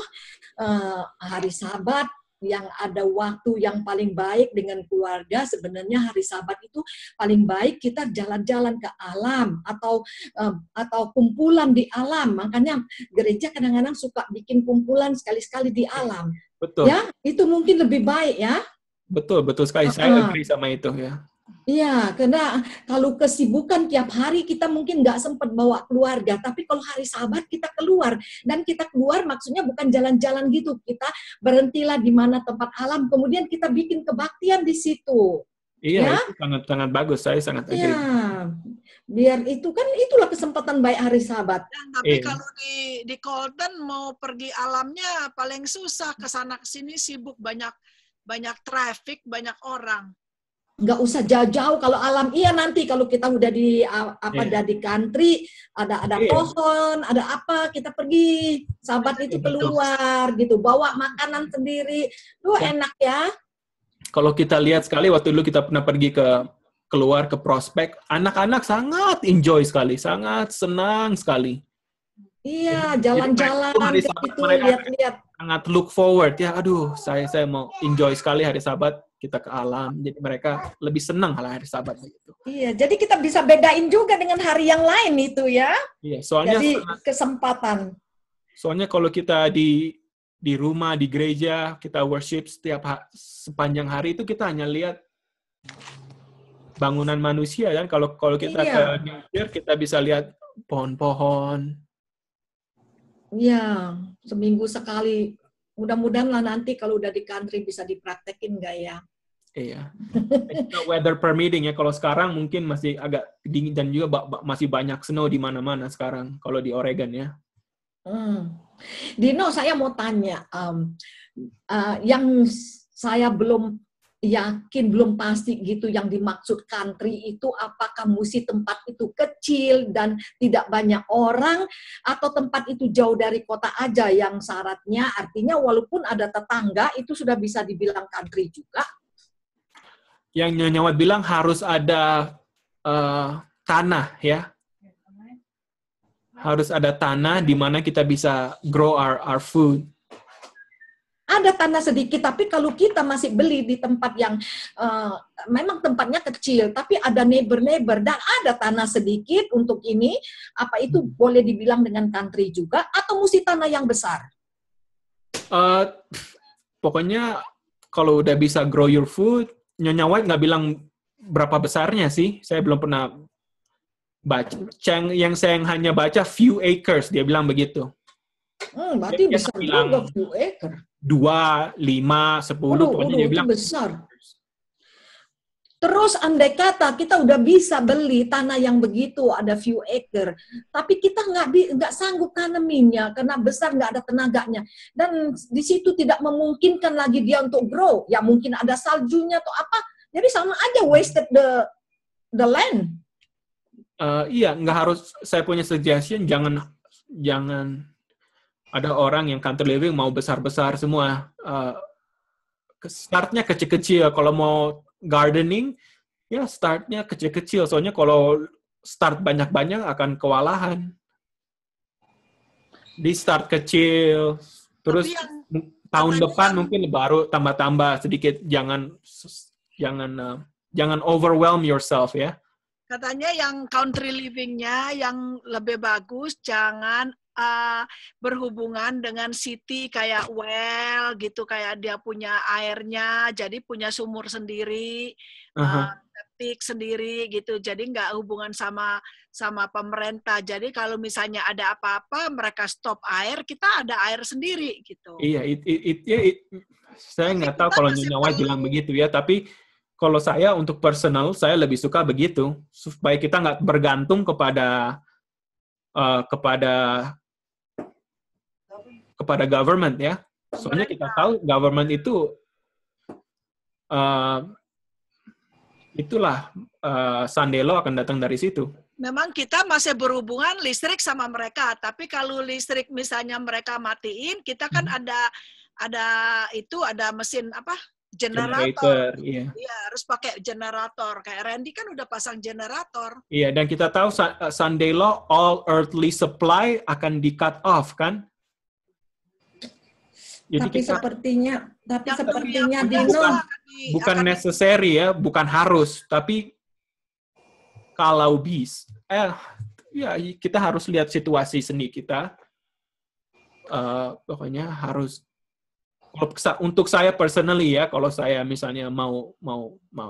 S4: hari Sabat yang ada waktu yang paling baik dengan keluarga. Sebenarnya hari Sabat itu paling baik kita jalan-jalan ke alam atau kumpulan di alam. Makanya gereja kadang-kadang suka bikin kumpulan sekali-sekali di alam.
S2: Betul.
S4: Ya, itu mungkin lebih baik ya.
S2: Betul sekali. Saya agree sama itu ya.
S4: Iya, karena kalau kesibukan tiap hari kita mungkin nggak sempat bawa keluarga, tapi kalau hari Sabat kita keluar, dan kita keluar maksudnya bukan jalan-jalan gitu, kita berhentilah di mana tempat alam, kemudian kita bikin kebaktian di situ.
S2: Iya,
S4: Ya?
S2: itu sangat bagus. Saya sangat agree.
S4: Iya, biar itulah kesempatan baik hari Sabat.
S1: Tapi
S2: Iya.
S1: kalau di Colton mau pergi alamnya paling susah, kesana kesini sibuk, banyak traffic, banyak orang.
S4: Nggak usah jauh-jauh kalau alam. Iya, nanti kalau kita udah di udah di country, ada pohon, ada apa, kita pergi Sabat itu keluar gitu, bawa makanan sendiri. Enak ya.
S2: Kalau kita lihat sekali waktu dulu kita pernah pergi keluar ke Prospek, anak-anak sangat enjoy sekali, sangat senang sekali.
S4: Iya, jalan-jalan
S2: Hari
S4: ke
S2: Sabat
S4: situ,
S2: mereka
S4: lihat-lihat.
S2: sangat look forward ya. Aduh, saya mau enjoy sekali hari Sabat kita ke alam. Jadi mereka lebih senang hari Sabat gitu.
S4: Iya, jadi kita bisa bedain juga dengan hari yang lain itu ya.
S2: Iya, soalnya
S4: Jadi kesempatan.
S2: Soalnya kalau kita di rumah, di gereja, kita worship sepanjang hari itu kita hanya lihat bangunan manusia kan. Kalau kita ke New Year, kita bisa lihat pohon-pohon.
S4: Iya, seminggu sekali. Mudah-mudahan lah nanti kalau udah di country bisa dipraktekin nggak ya?
S2: Iya. Weather permitting ya. Kalau sekarang mungkin masih agak dingin dan juga masih banyak snow di mana-mana sekarang. Kalau di Oregon ya.
S4: Dino, saya mau tanya, yang saya belum yakin, belum pasti gitu yang dimaksud country itu apakah mesti tempat itu kecil dan tidak banyak orang atau tempat itu jauh dari kota aja yang syaratnya artinya walaupun ada tetangga itu sudah bisa dibilang country juga?
S2: Yang Nyonya Wat bilang harus ada tanah ya. Harus ada tanah di mana kita bisa grow our food.
S4: Ada tanah sedikit, tapi kalau kita masih beli di tempat yang memang tempatnya kecil, tapi ada neighbor dan ada tanah sedikit untuk ini, apa itu boleh dibilang dengan country juga, atau mesti tanah yang besar?
S2: Pokoknya kalau udah bisa grow your food, Nyonya White nggak bilang berapa besarnya sih. Saya belum pernah baca. Yang saya hanya baca few acres, dia bilang begitu.
S4: Berarti dia besar juga few acre.
S2: 2, 5, 10, pokoknya dia bilang
S4: besar. Terus andai kata kita udah bisa beli tanah yang begitu ada few acre, tapi kita nggak sanggup taneminnya karena besar nggak ada tenaganya dan di situ tidak memungkinkan lagi dia untuk grow. Ya mungkin ada saljunya atau apa, jadi sama aja wasted the land.
S2: Iya, nggak harus. Saya punya suggestion, jangan ada orang yang country living mau besar-besar semua. Startnya kecil-kecil. Kalau mau gardening, ya startnya kecil-kecil. Soalnya kalau start banyak-banyak akan kewalahan. Di start kecil, terus tahun depan mungkin baru tambah-tambah sedikit. Jangan overwhelm yourself ya.
S1: Katanya yang country living-nya yang lebih bagus jangan berhubungan dengan city kayak well gitu, kayak dia punya airnya, jadi punya sumur sendiri, septic sendiri gitu, jadi nggak hubungan sama pemerintah. Jadi kalau misalnya ada apa-apa mereka stop air, kita ada air sendiri gitu.
S2: Iya, saya nggak tahu kalau Nyonya White bilang begitu ya, tapi kalau saya untuk personal, saya lebih suka begitu supaya kita nggak bergantung kepada government ya. Soalnya kita tahu government itu itulah Sandelo akan datang dari situ.
S1: Memang kita masih berhubungan listrik sama mereka, tapi kalau listrik misalnya mereka matiin, kita kan ada mesin apa? Generator.
S2: Iya.
S1: Iya, harus pakai generator. Kayak Randy kan udah pasang generator.
S2: Iya, dan kita tahu Sandelo all earthly supply akan di cut off kan? Jadi
S4: Tapi sepertinya
S2: Dino bukan necessary ya, bukan harus, tapi kalau ya kita harus lihat situasi seni kita. Pokoknya harus. Untuk saya personally ya, kalau saya misalnya mau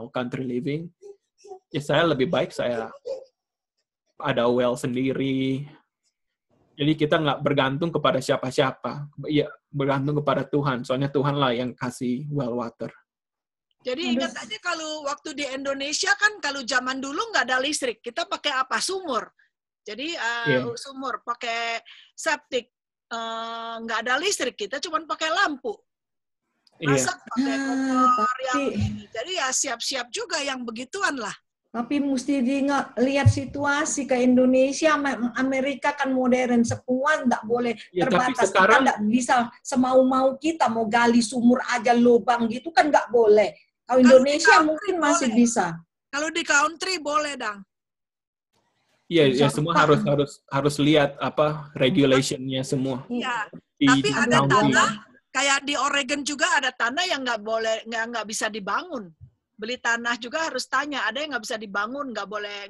S2: country living, ya saya lebih baik saya ada well sendiri. Jadi kita nggak bergantung kepada siapa-siapa. Iya, bergantung kepada Tuhan. Soalnya Tuhanlah yang kasih well water.
S1: Jadi ingat aja kalau waktu di Indonesia kan kalau zaman dulu nggak ada listrik, kita pakai apa? Sumur. Jadi sumur, pakai septic. Nggak ada listrik, kita cuma pakai lampu. Masak pakai kompor yang ini. Jadi ya siap-siap juga yang begituan lah.
S4: Tapi mesti lihat situasi ke Indonesia, Amerika kan modern, semua nggak boleh terbatas. Kita nggak bisa semau-mau kita, mau gali sumur aja lubang gitu kan nggak boleh. Kalau Indonesia mungkin masih bisa.
S1: Kalau di country boleh, Dang.
S2: Iya, ya semua harus lihat apa regulationnya semua.
S1: Iya. Tapi ada tanah, kayak di Oregon juga ada tanah yang nggak bisa dibangun. Beli tanah juga harus tanya, ada yang nggak bisa dibangun, nggak boleh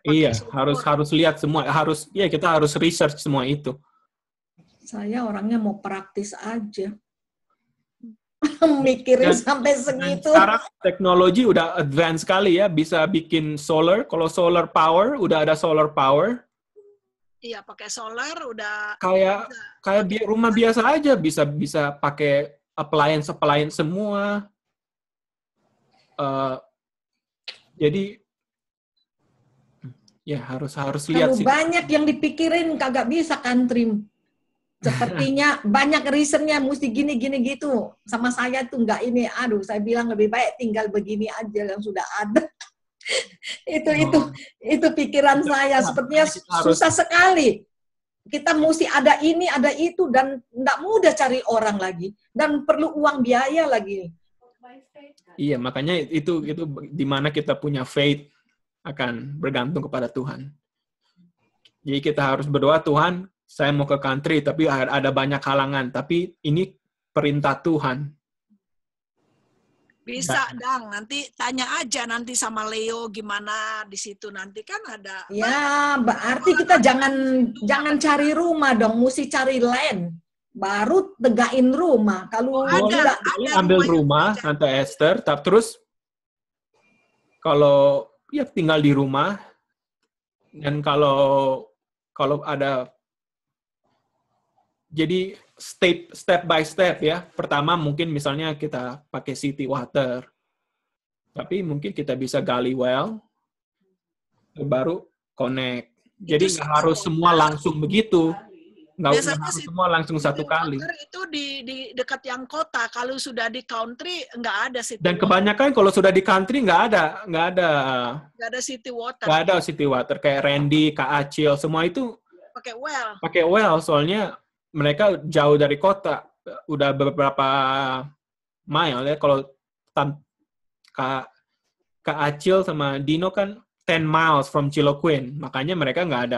S1: pakai sumur.
S2: harus lihat semua, kita harus research semua itu.
S4: Saya orangnya mau praktis aja. Mikirin sampai segitu.
S2: Sekarang teknologi udah advance sekali ya, bisa bikin solar. Kalau solar power, udah ada solar power.
S1: Iya, pakai solar udah.
S2: Kayak rumah biasa aja, bisa pakai appliance semua. Jadi ya harus lihat
S4: sih. Banyak yang dipikirin kagak bisa country. Sepertinya banyak reasonnya mesti gini gitu. Sama saya tuh nggak ini. Aduh, saya bilang lebih baik tinggal begini aja yang sudah ada. itu pikiran saya. Sepertinya susah sekali. Kita mesti ada ini, ada itu, dan nggak mudah cari orang lagi. Dan perlu uang biaya lagi.
S2: Iya, makanya itu di mana kita punya faith akan bergantung kepada Tuhan. Jadi kita harus berdoa, Tuhan, saya mau ke country, tapi ada banyak halangan. Tapi ini perintah Tuhan.
S1: Bisa, Dang. Nanti tanya aja nanti sama Leo gimana di situ nanti kan ada.
S4: Ya, berarti kita jangan cari rumah dong, mesti cari land. Baru tegain rumah. Kalau
S2: ada ambil rumah Tante Esther, terus kalau ya tinggal di rumah, dan kalau ada, jadi step by step ya. Pertama mungkin misalnya kita pakai city water, tapi mungkin kita bisa gali well, baru connect. Jadi nggak harus semua langsung begitu. Nggak harus semua langsung satu kali.
S1: Itu di dekat yang kota. Kalau sudah di country nggak ada city water.
S2: Dan kebanyakan kalau sudah di country nggak ada
S1: city water.
S2: Nggak ada city water kayak Randy, Kak Acil, semua itu pakai well. Soalnya mereka jauh dari kota, udah beberapa mile ya. Kalau Kak Acil sama Dino kan 10 miles from Chiloquin, makanya mereka nggak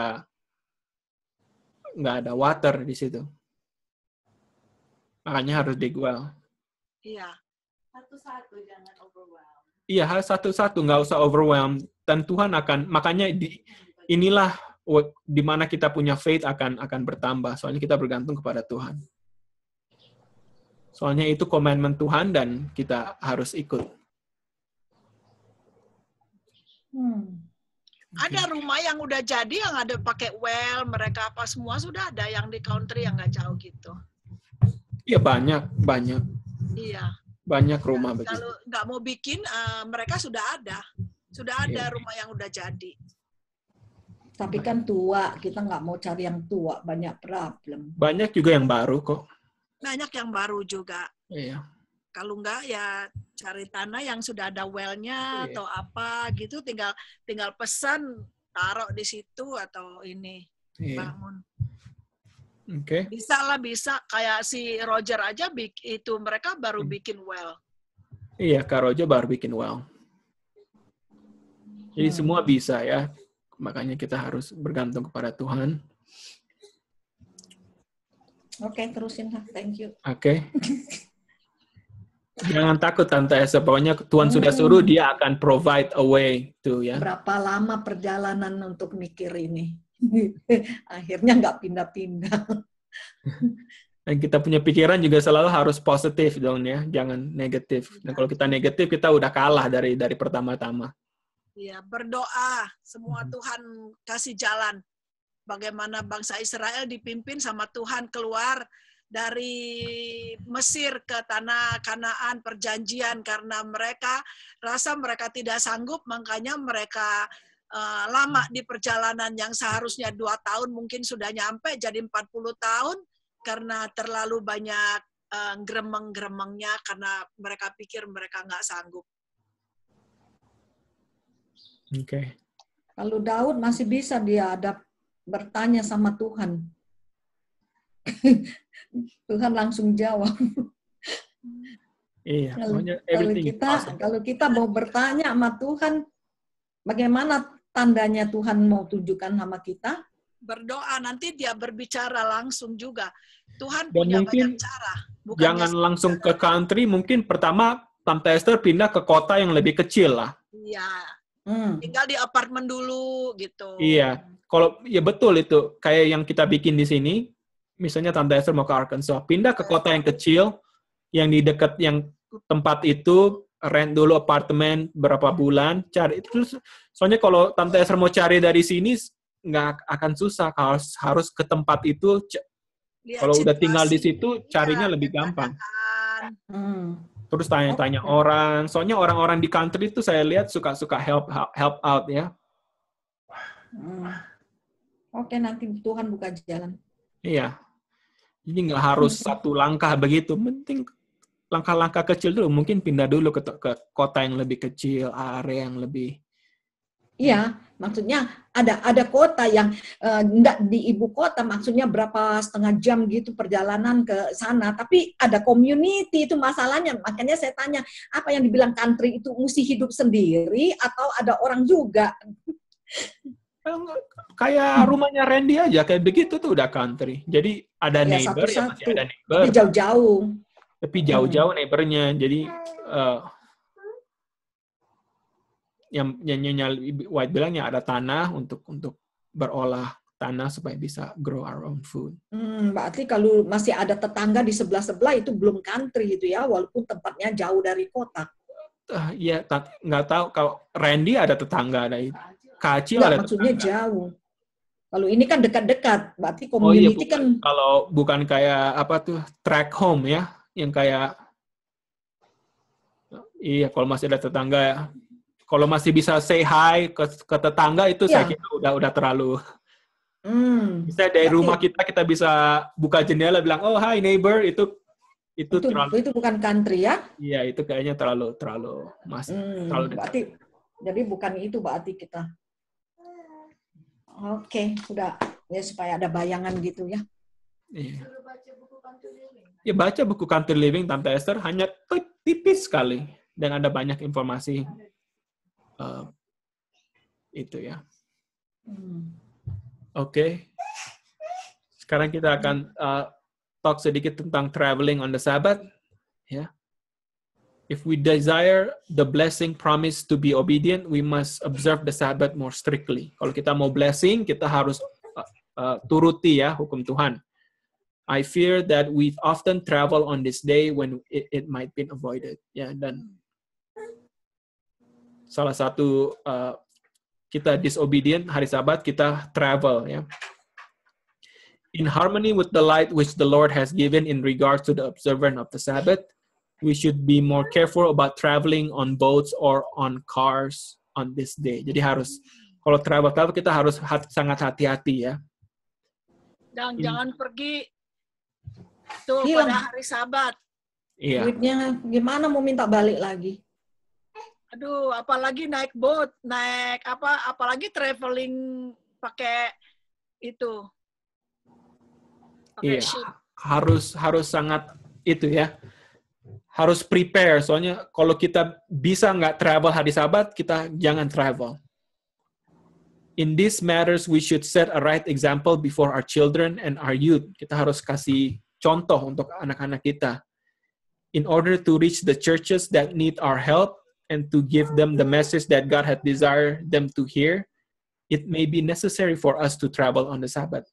S2: ada water di situ. Makanya harus dig well.
S1: Iya.
S3: Satu-satu, jangan overwhelm.
S2: Iya, satu-satu, nggak usah overwhelm. Dan Tuhan akan, makanya inilah di mana kita punya faith akan bertambah. Soalnya kita bergantung kepada Tuhan. Soalnya itu commandment Tuhan dan kita harus ikut.
S1: Ada rumah yang udah jadi, yang ada pakai well, mereka apa semua sudah ada yang di country yang nggak jauh gitu.
S2: Iya, banyak.
S1: Iya.
S2: Banyak rumah begitu.
S1: Kalau nggak mau bikin, mereka sudah ada rumah yang udah jadi.
S4: Tapi kan tua, kita nggak mau cari yang tua, banyak problem.
S2: Banyak juga yang baru kok.
S1: Banyak yang baru juga.
S2: Iya.
S1: Kalau enggak ya cari tanah yang sudah ada well-nya atau apa gitu, tinggal pesan, taruh di situ atau ini bangun.
S2: Oke.
S1: Bisa kayak si Roger aja itu mereka baru bikin well.
S2: Iya, Kak Roger baru bikin well. Jadi semua bisa ya. Makanya kita harus bergantung kepada Tuhan.
S4: Oke, terusin lah. Thank you.
S2: Oke. Jangan takut Tante Esther, pokoknya Tuhan sudah suruh, dia akan provide a way tuh ya.
S4: Berapa lama perjalanan untuk mikir ini? Akhirnya nggak pindah-pindah.
S2: Dan kita punya pikiran juga selalu harus positif dong ya, jangan negatif. Dan kalau kita negatif, kita udah kalah dari pertama-tama.
S1: Ya, berdoa semua Tuhan kasih jalan. Bagaimana bangsa Israel dipimpin sama Tuhan keluar dari Mesir ke tanah Kanaan perjanjian karena mereka rasa mereka tidak sanggup, makanya mereka lama di perjalanan yang seharusnya 2 tahun mungkin sudah nyampe jadi 40 tahun karena terlalu banyak gremeng-gremengnya karena mereka pikir mereka nggak sanggup.
S2: Oke.
S4: Kalau Daud masih bisa dia bertanya sama Tuhan. Tuhan langsung jawab.
S2: Iya,
S4: kalau kita mau bertanya sama Tuhan, bagaimana tandanya Tuhan mau tunjukkan sama kita?
S1: Berdoa, nanti dia berbicara langsung juga. Tuhan
S2: Dan
S1: punya
S2: mungkin
S1: banyak cara.
S2: Jangan langsung ke country, mungkin pertama Tante Esther pindah ke kota yang lebih kecil lah.
S1: Iya. Tinggal di apartemen dulu gitu.
S2: Iya. Kalau ya betul itu, kayak yang kita bikin di sini, misalnya Tante Esther mau ke Arkansas, pindah ke kota yang kecil, yang di dekat yang tempat itu, rent dulu apartemen berapa bulan, cari itu. Soalnya kalau Tante Esther mau cari dari sini, nggak akan susah, harus ke tempat itu. Kalau udah tinggal di situ, carinya lebih gampang. Terus tanya-tanya orang, soalnya orang-orang di country itu saya lihat suka help out ya.
S4: Oke, nanti Tuhan buka jalan.
S2: Iya. Jadi nggak harus satu langkah begitu. Penting langkah-langkah kecil dulu. Mungkin pindah dulu ke kota yang lebih kecil, area yang lebih.
S4: Iya, maksudnya ada kota yang enggak di ibu kota, maksudnya berapa setengah jam gitu perjalanan ke sana. Tapi ada community, itu masalahnya. Makanya saya tanya, apa yang dibilang country itu mesti hidup sendiri atau ada orang juga?
S2: Kayak rumahnya Randy aja, kayak begitu tuh udah country. Jadi ada neighbor, ya masih ada neighbor.
S4: Tapi jauh-jauh.
S2: Tapi jauh-jauh neighbornya. Jadi yang Nyonya White bilang ya ada tanah untuk berolah tanah supaya bisa grow our own food.
S4: Berarti kalau masih ada tetangga di sebelah-sebelah itu belum country itu ya, walaupun tempatnya jauh dari kota.
S2: Iya, nggak tahu kalau Randy ada tetangga ada itu. Kacil ada
S4: maksudnya tetangga. Jauh. Kalau ini kan dekat-dekat, berarti
S2: bukan,
S4: community kan.
S2: Kalau bukan kayak apa tuh track home ya, yang kayak iya kalau masih ada tetangga ya. Kalau masih bisa say hi ke tetangga itu saya kira udah terlalu. Misalnya dari rumah kita bisa buka jendela bilang oh hi neighbor itu
S4: bukan country ya?
S2: Iya itu kayaknya terlalu masih terlalu dekat.
S4: Berarti jadi bukan itu berarti kita. Oke, udah ya supaya ada bayangan gitu ya.
S2: Iya. Ya baca buku Country Living Tante Esther hanya tipis sekali dan ada banyak informasi. Itu ya. Oke. Sekarang kita akan talk sedikit tentang traveling on the Sabbath. Ya. If we desire the blessing promised to be obedient, we must observe the Sabbath more strictly. Kalau kita mau blessing, kita harus turuti ya hukum Tuhan. I fear that we often travel on this day when it might be avoided. Ya, dan salah satu kita disobedient hari Sabat kita travel ya. In harmony with the light which the Lord has given in regards to the observance of the Sabbath, we should be more careful about traveling on boats or on cars on this day. Jadi harus, kalau travel kita harus sangat hati-hati ya.
S1: Dan jangan pergi tuh
S4: Hilang.
S1: pada hari Sabat.
S2: Iya.
S4: Duitnya gimana mau minta balik lagi?
S1: Aduh, apalagi naik boat, naik apalagi traveling pakai itu. Pakai
S2: Iya.
S1: ship.
S2: Harus sangat itu ya. Harus prepare. Soalnya kalau kita bisa nggak travel hari Sabat, kita jangan travel. In these matters, we should set a right example before our children and our youth. Kita harus kasih contoh untuk anak-anak kita. In order to reach the churches that need our help and to give them the message that God had desired them to hear, it may be necessary for us to travel on the Sabbath.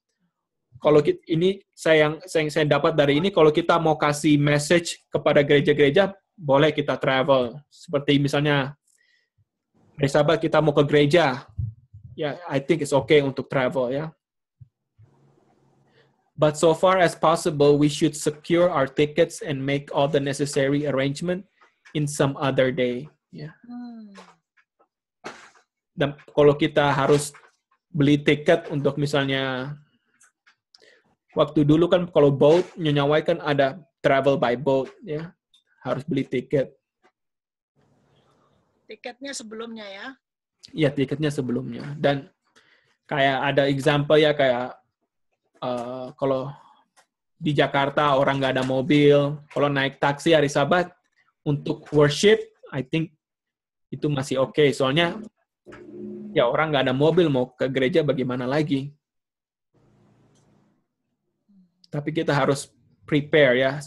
S2: Kalau ini saya dapat dari ini, kalau kita mau kasih message kepada gereja-gereja, boleh kita travel. Seperti misalnya hari Sabat kita mau ke gereja, ya, I think it's okay untuk travel ya. But so far as possible, we should secure our tickets and make all the necessary arrangement in some other day. Ya. Dan kalau kita harus beli tiket untuk misalnya waktu dulu kan kalau boat Nyawai kan ada travel by boat ya, harus beli tiket.
S1: Tiketnya sebelumnya ya.
S2: Iya, tiketnya sebelumnya. Dan kayak ada example ya kayak kalau di Jakarta orang nggak ada mobil, kalau naik taksi hari Sabat untuk worship, I think itu masih oke. Soalnya ya orang nggak ada mobil mau ke gereja bagaimana lagi. Tapi kita harus prepare ya.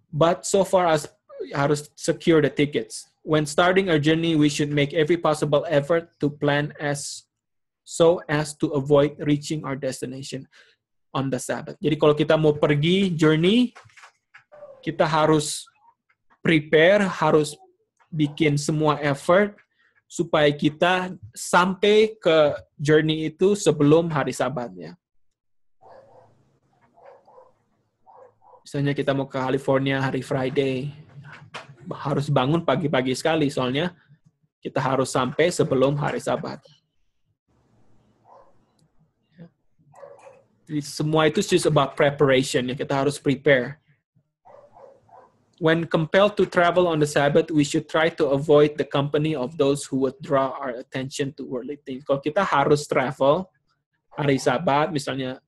S2: But so far as harus secure the tickets. When starting our journey, we should make every possible effort to plan so as to avoid reaching our destination on the Sabbath. Jadi kalau kita mau pergi journey, kita harus prepare, harus bikin semua effort supaya kita sampai ke journey itu sebelum hari Sabat ya. Misalnya kita mau ke California hari Friday, harus bangun pagi-pagi sekali soalnya kita harus sampai sebelum hari Sabat. Jadi semua itu just about preparation ya, kita harus prepare. When compelled to travel on the Sabbath, we should try to avoid the company of those who would draw our attention to worldly things. Kalau kita harus travel hari Sabat, misalnya,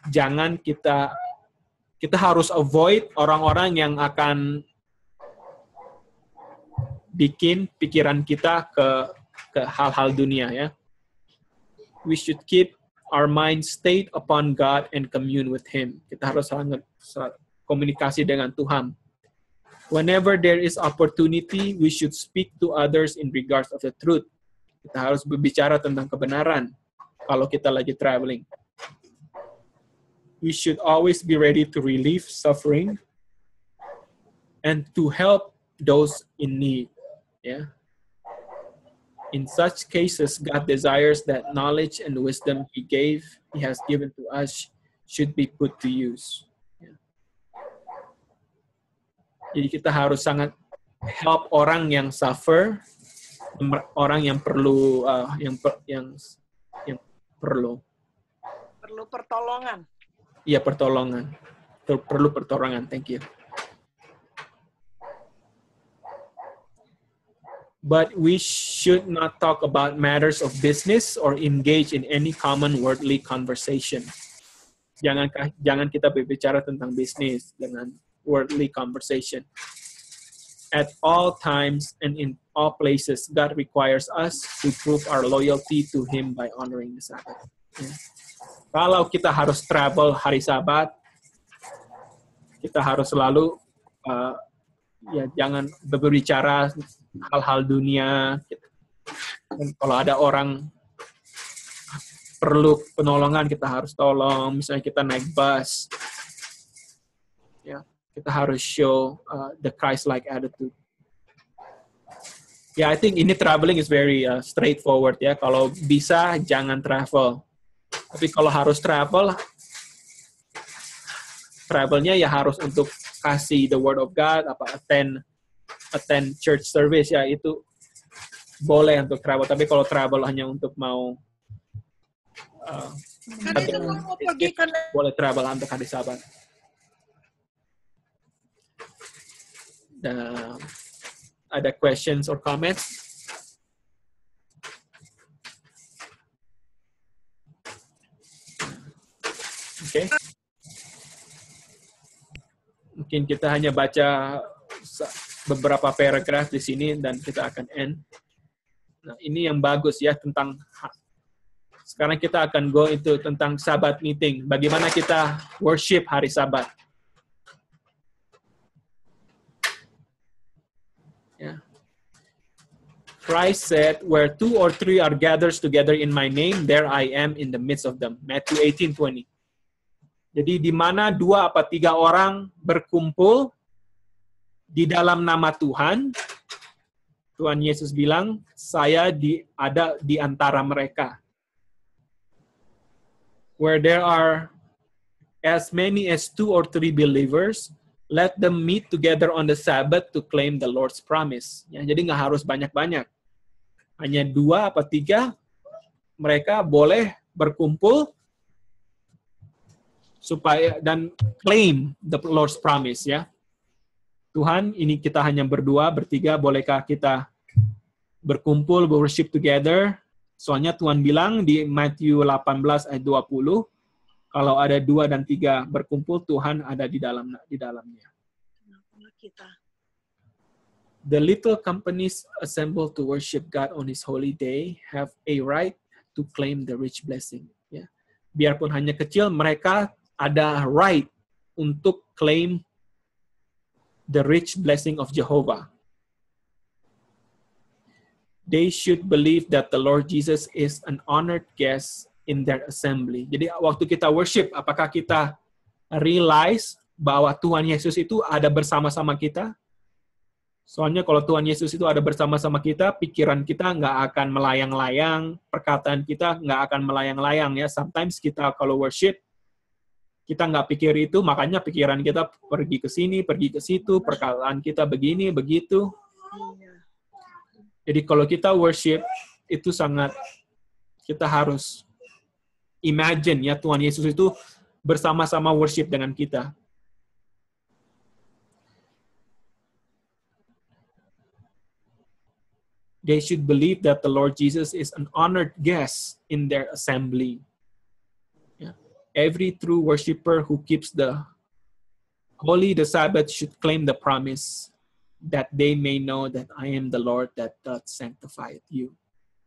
S2: jangan kita harus avoid orang-orang yang akan bikin pikiran kita ke hal-hal dunia ya. We should keep our mind stayed upon God and commune with Him. Kita harus sangat komunikasi dengan Tuhan. Whenever there is opportunity, we should speak to others in regards of the truth. Kita harus berbicara tentang kebenaran kalau kita lagi traveling. We should always be ready to relieve suffering and to help those in need. Yeah. In such cases, God desires that knowledge and wisdom He has given to us should be put to use. Jadi kita harus sangat help orang yang suffer, orang yang perlu yang perlu
S1: pertolongan.
S2: Iya, pertolongan. Perlu pertolongan. Thank you. But we should not talk about matters of business or engage in any common worldly conversation. Jangan kita berbicara tentang bisnis dengan worldly conversation. At all times and in all places, God requires us to prove our loyalty to Him by honoring the Sabbath. Yeah. Kalau kita harus travel hari Sabat, kita harus selalu jangan berbicara hal-hal dunia. Dan kalau ada orang perlu penolongan, kita harus tolong. Misalnya kita naik bus, ya, kita harus show the Christ-like attitude. I think ini traveling is very straightforward ya. Kalau bisa jangan travel. Tapi kalau harus travelnya ya harus untuk kasih the word of God, attend church service, ya itu boleh untuk travel. Tapi kalau travel hanya untuk mau
S1: Kan itu mau pergi kan
S2: boleh travel untuk hari Sabat. Ada questions or comments? Oke. Mungkin kita hanya baca beberapa paragraf di sini dan kita akan end. Nah, ini yang bagus ya tentang sekarang kita akan go into tentang Sabat meeting. Bagaimana kita worship hari Sabat. Ya. Christ said, "Where 2 or 3 are gathered together in my name, there I am in the midst of them." Matthew 18:20. Jadi di mana 2 atau 3 orang berkumpul di dalam nama Tuhan, Tuhan Yesus bilang, saya ada di antara mereka. Where there are as many as 2 or 3 believers, let them meet together on the Sabbath to claim the Lord's promise. Ya, jadi nggak harus banyak-banyak. Hanya 2 atau 3 mereka boleh berkumpul supaya dan claim the Lord's promise, ya. Tuhan, ini kita hanya berdua, bertiga, bolehkah kita berkumpul, worship together? Soalnya Tuhan bilang di Matthew 18 ayat 20, kalau ada 2 dan 3 berkumpul, Tuhan ada di dalamnya.
S1: kita.
S2: The little companies assembled to worship God on His holy day have a right to claim the rich blessing. Ya. Biarpun hanya kecil, mereka ada right untuk claim the rich blessing of Jehovah. They should believe that the Lord Jesus is an honored guest in their assembly. Jadi waktu kita worship, apakah kita realize bahwa Tuhan Yesus itu ada bersama-sama kita? Soalnya kalau Tuhan Yesus itu ada bersama-sama kita, pikiran kita nggak akan melayang-layang, perkataan kita nggak akan melayang-layang, ya. Sometimes kita kalau worship, kita nggak pikir itu, makanya pikiran kita pergi ke sini, pergi ke situ, perkataan kita begini, begitu. Jadi kalau kita worship, itu sangat, kita harus imagine, ya, Tuhan Yesus itu bersama-sama worship dengan kita. They should believe that the Lord Jesus is an honored guest in their assembly. Yeah. Every true worshiper who keeps the Sabbath should claim the promise that they may know that I am the Lord that doth sanctify you.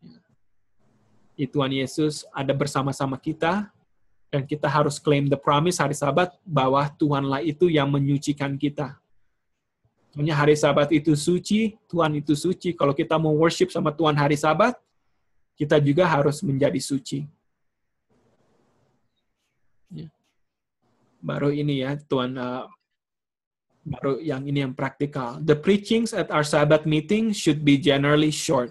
S2: Yeah. Tuhan Yesus ada bersama-sama kita, dan kita harus claim the promise hari Sabat bahwa Tuhanlah itu yang menyucikan kita. Soalnya hari Sabat itu suci, Tuhan itu suci. Kalau kita mau worship sama Tuhan hari Sabat, kita juga harus menjadi suci. Ya. Baru ini ya, Tuhan, baru yang ini yang praktikal. The preachings at our Sabbath meeting should be generally short.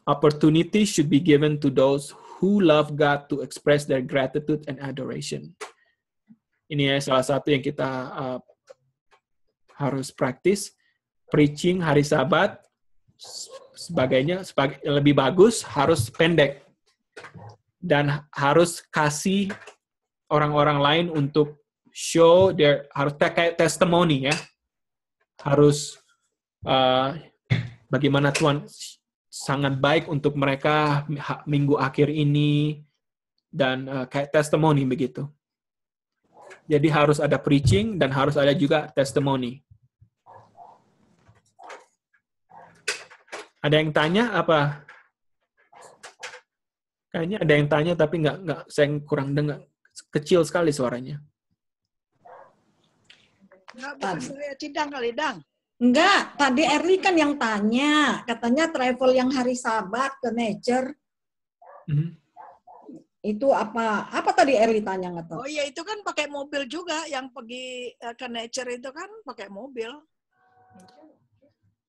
S2: Opportunity should be given to those who love God to express their gratitude and adoration. Ini ya salah satu yang kita harus praktis. Preaching hari Sabat lebih bagus harus pendek dan harus kasih orang-orang lain untuk show harus kayak testimoni, ya, harus bagaimana Tuhan sangat baik untuk mereka minggu akhir ini, dan kayak testimoni begitu. Jadi harus ada preaching dan harus ada juga testimoni. Ada yang tanya apa? Kayaknya ada yang tanya tapi nggak saya kurang dengar. Kecil sekali suaranya.
S1: Bukan saya Cidang kali, Dang.
S4: Enggak, tadi Erli kan yang tanya. Katanya travel yang hari Sabat ke nature. Itu apa tadi Erli tanya nggak tahu?
S1: Oh iya, itu kan pakai mobil juga, yang pergi ke nature itu kan pakai mobil.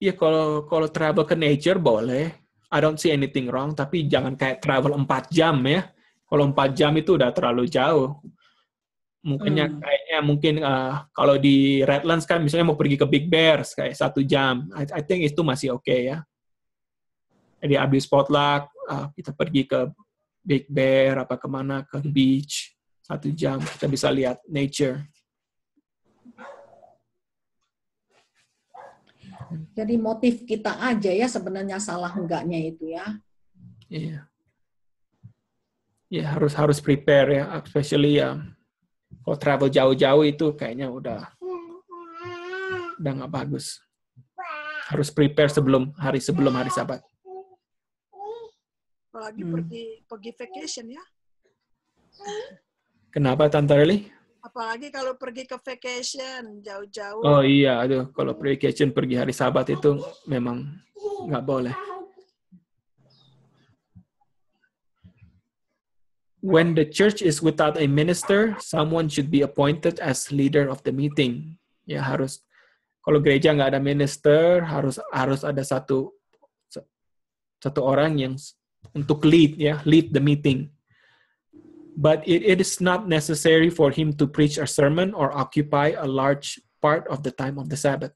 S2: Iya, kalau travel ke nature boleh. I don't see anything wrong, tapi jangan kayak travel 4 jam, ya. Kalau 4 jam itu udah terlalu jauh. kayaknya mungkin kalau di Redlands kan misalnya mau pergi ke Big Bear kayak 1 jam. I think itu masih oke ya. Jadi habis potluck kita pergi ke Big Bear apa kemana ke beach 1 jam kita bisa lihat nature.
S4: Jadi motif kita aja ya sebenarnya salah enggaknya itu ya.
S2: Iya. Ya harus prepare ya, especially kalau travel jauh-jauh itu kayaknya udah nggak bagus. Harus prepare sebelum hari Sabat.
S1: Apalagi pergi vacation ya.
S2: Kenapa Tante Reli?
S1: Apalagi kalau pergi ke vacation jauh-jauh.
S2: Oh iya, aduh kalau vacation pergi hari Sabat itu memang nggak boleh. When the church is without a minister, someone should be appointed as leader of the meeting. Ya harus, kalau gereja nggak ada minister, harus ada satu orang yang untuk lead the meeting. But it is not necessary for him to preach a sermon or occupy a large part of the time of the Sabbath.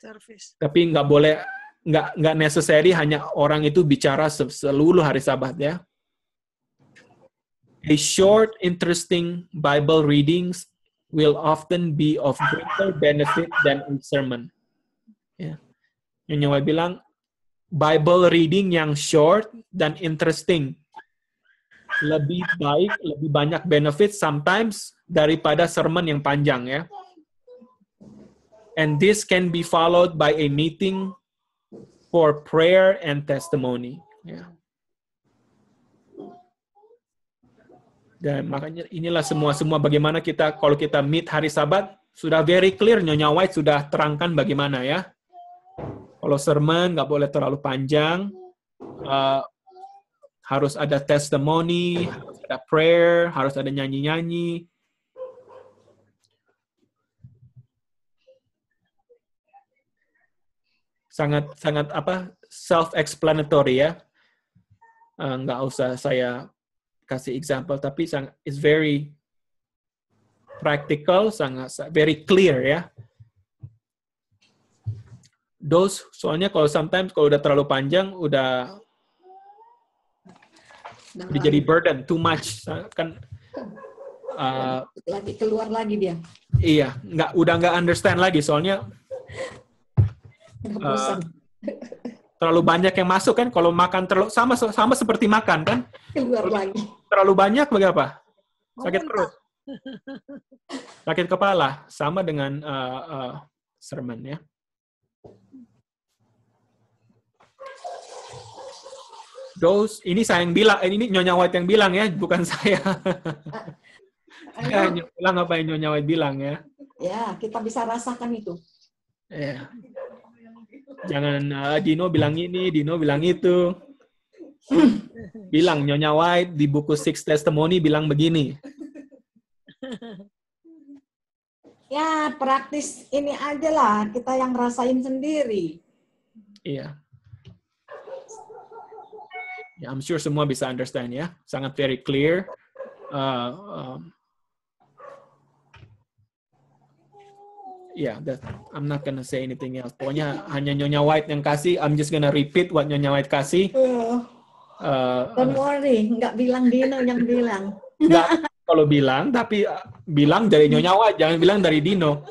S1: Service.
S2: Tapi nggak boleh, nggak necessary hanya orang itu bicara seluruh hari Sabat ya. A short, interesting Bible readings will often be of greater benefit than a sermon. Ya. Nyonya White bilang, Bible reading yang short dan interesting lebih baik, lebih banyak benefit sometimes daripada sermon yang panjang ya. And this can be followed by a meeting for prayer and testimony. Ya. Dan makanya inilah semua bagaimana kita kalau kita meet hari Sabat sudah very clear, Nyonya White sudah terangkan bagaimana ya. Kalau sermon nggak boleh terlalu panjang, harus ada testimony, harus ada prayer, harus ada nyanyi-nyanyi. Sangat self-explanatory ya. Nggak usah saya kasih example, tapi it's very practical, sangat very clear ya. Soalnya kalau sometimes kalau udah terlalu panjang, udah jadi burden, too much kan.
S4: Lagi keluar lagi dia.
S2: Iya, udah nggak understand lagi, soalnya terlalu banyak yang masuk kan. Kalau makan terlalu sama seperti makan kan.
S4: Keluar lagi.
S2: Terlalu banyak bagaimana? Sakit perut, sakit kepala, sama dengan sermon ya. Ini saya yang bilang, ini Nyonya White yang bilang ya, bukan saya. Saya hanya bilang apa yang Nyonya White bilang ya.
S4: Ya, kita bisa rasakan itu.
S2: Ya. Jangan Dino bilang ini, Dino bilang itu. Bilang Nyonya White di buku Six Testimony bilang begini.
S4: Ya, praktis ini aja lah, kita yang rasain sendiri.
S2: Iya. Ya, I'm sure semua bisa understand ya. Sangat very clear. Yeah, I'm not gonna say anything else. Pokoknya hanya Nyonya White yang kasih. I'm just gonna repeat what Nyonya White kasih.
S4: Don't worry, nggak bilang Dino yang bilang.
S2: Nggak, kalau bilang, tapi bilang dari Nyonya White, jangan bilang dari Dino.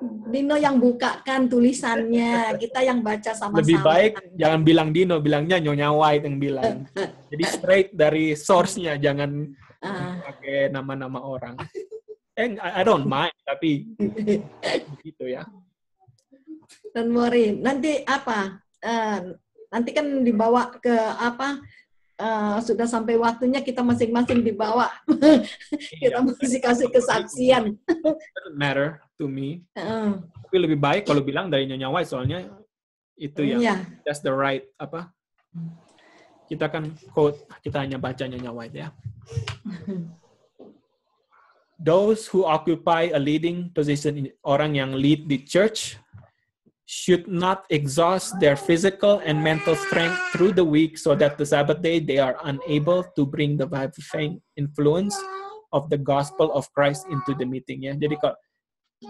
S4: Dino yang bukakan tulisannya, kita yang baca sama-sama.
S2: Lebih baik jangan bilang Dino, bilangnya Nyonya White yang bilang. Jadi straight dari source-nya, jangan pakai nama-nama orang. I don't mind, tapi begitu ya.
S4: Don't worry, nanti apa? Nanti kan dibawa ke apa? Sudah sampai waktunya kita masing-masing dibawa. Kita mesti kasih kesaksian.
S2: Doesn't matter to me. Tapi lebih baik kalau bilang dari Nyonya White, soalnya itu yang that's the right apa? Kita kan quote, kita hanya baca Nyonya White ya. Those who occupy a leading position, orang yang lead the church, should not exhaust their physical and mental strength through the week so that the Sabbath day they are unable to bring the vivifying influence of the gospel of Christ into the meeting ya. Jadi kalau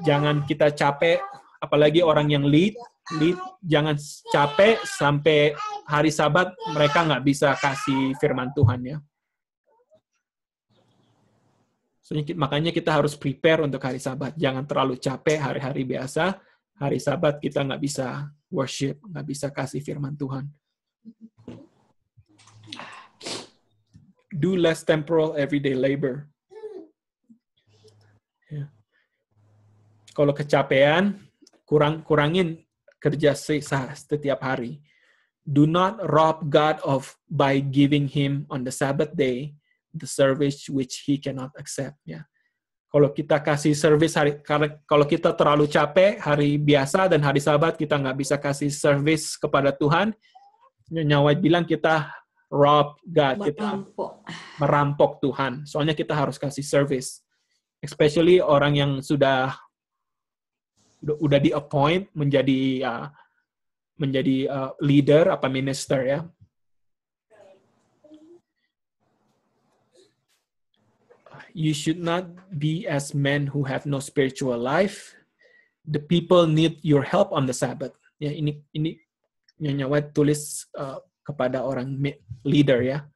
S2: jangan kita capek, apalagi orang yang lead, jangan capek sampai hari Sabat mereka nggak bisa kasih firman Tuhan ya. So, makanya kita harus prepare untuk hari Sabat. Jangan terlalu capek hari-hari biasa. Hari Sabat kita nggak bisa worship, nggak bisa kasih firman Tuhan. Do less temporal everyday labor. Ya. Kalau kecapean, kurangin kerja setiap hari. Do not rob God of by giving Him on the Sabbath day the service which He cannot accept. Ya. Kalau kita kasih service kalau kita terlalu capek hari biasa dan hari Sabat kita nggak bisa kasih service kepada Tuhan, Nyonya White bilang kita rob God, kita merampok Tuhan. Soalnya kita harus kasih service, especially orang yang sudah di-appoint menjadi leader apa minister ya. You should not be as men who have no spiritual life. The people need your help on the Sabbath. Ya, ini Nyonya White tulis kepada orang leader ya.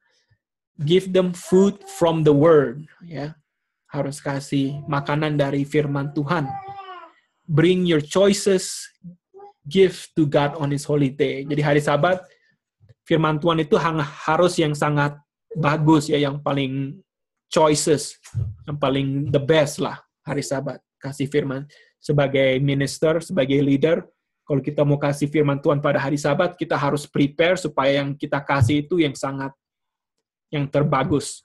S2: Give them food from the word ya. Harus kasih makanan dari firman Tuhan. Bring your choices, give to God on His holy day. Jadi hari Sabat firman Tuhan itu harus yang sangat bagus ya, yang paling choices, yang paling the best lah hari Sabat. Kasih firman sebagai minister, sebagai leader. Kalau kita mau kasih firman Tuhan pada hari Sabat, kita harus prepare supaya yang kita kasih itu yang terbagus.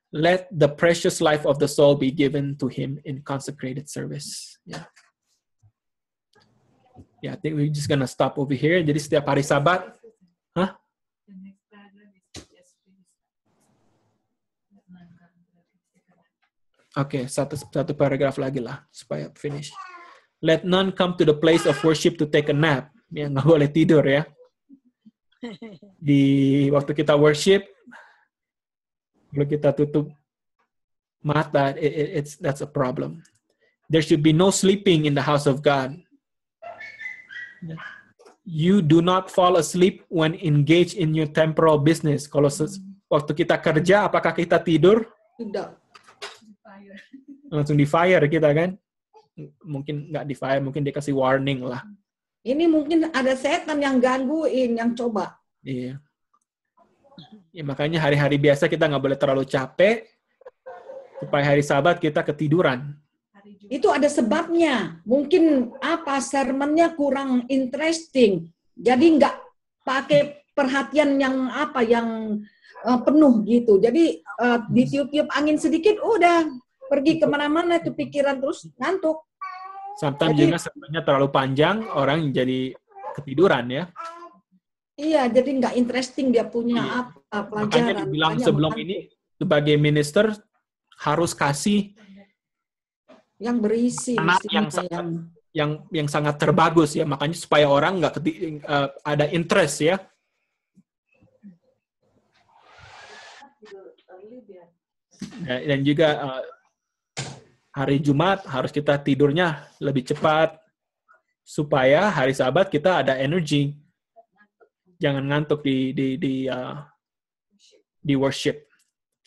S2: Let the precious life of the soul be given to Him in consecrated service. Yeah. Yeah, I think we're just gonna stop over here. Jadi setiap hari Sabat, Oke, satu paragraf lagi lah supaya finish. Let none come to the place of worship to take a nap. Ya, nggak boleh tidur ya. Di waktu kita worship, kalau kita tutup mata, that's a problem. There should be no sleeping in the house of God. You do not fall asleep when engaged in your temporal business. Kalau waktu kita kerja, apakah kita tidur?
S4: Tidak.
S2: Langsung di fire kita kan? Mungkin nggak di fire, mungkin dikasih warning lah.
S4: Ini mungkin ada setan yang gangguin, yang coba.
S2: Iya. Ya, makanya hari-hari biasa kita nggak boleh terlalu capek, supaya hari Sabat kita ketiduran.
S4: Itu ada sebabnya. Mungkin sermonnya kurang interesting. Jadi nggak pakai perhatian yang penuh gitu. Jadi ditiup-tiup angin sedikit, udah pergi kemana-mana itu pikiran terus ngantuk.
S2: Sometimes juga sebenarnya terlalu panjang, orang jadi ketiduran ya.
S4: Iya, jadi nggak interesting dia punya pelajaran.
S2: Makanya dibilang sebelum ini sebagai minister harus kasih
S4: yang berisi,
S2: yang sangat terbagus ya. Makanya supaya orang nggak ada interest ya. Dan juga hari Jumat harus kita tidurnya lebih cepat supaya hari Sabat kita ada energi. Jangan ngantuk di worship.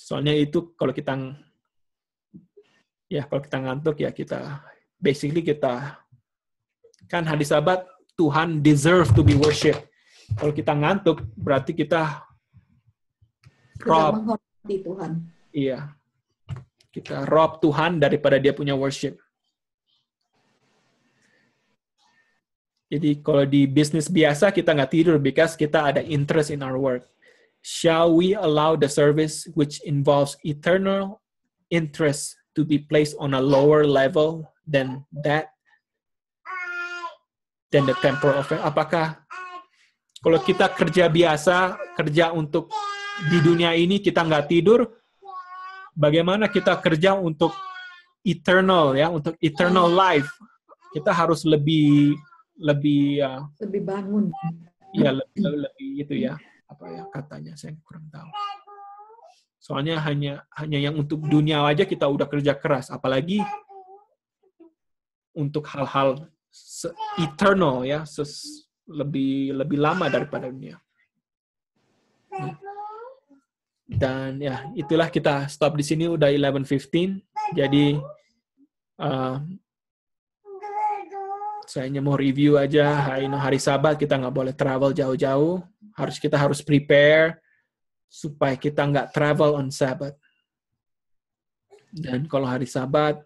S2: Soalnya itu kalau kita ngantuk ya kita kan hari Sabat Tuhan deserve to be worship. Kalau kita ngantuk berarti kita rob
S4: Tuhan.
S2: Iya. Kita rob Tuhan daripada dia punya worship. Jadi kalau di bisnis biasa kita nggak tidur because kita ada interest in our work. Shall we allow the service which involves eternal interest to be placed on a lower level than the temporal offering? Apakah kalau kita kerja biasa, kerja untuk di dunia ini kita nggak tidur, bagaimana kita kerja untuk eternal ya, untuk eternal life? Kita harus lebih
S4: bangun.
S2: Iya, lebih itu ya. Apa ya katanya, saya kurang tahu. Soalnya hanya yang untuk dunia aja kita udah kerja keras, apalagi untuk hal-hal eternal ya, lebih lama daripada dunia. Dan ya itulah, kita stop di sini, udah 11:15. Jadi saya hanya mau review aja. Hari Sabat kita nggak boleh travel jauh-jauh. Kita harus prepare supaya kita nggak travel on Sabat. Dan kalau hari Sabat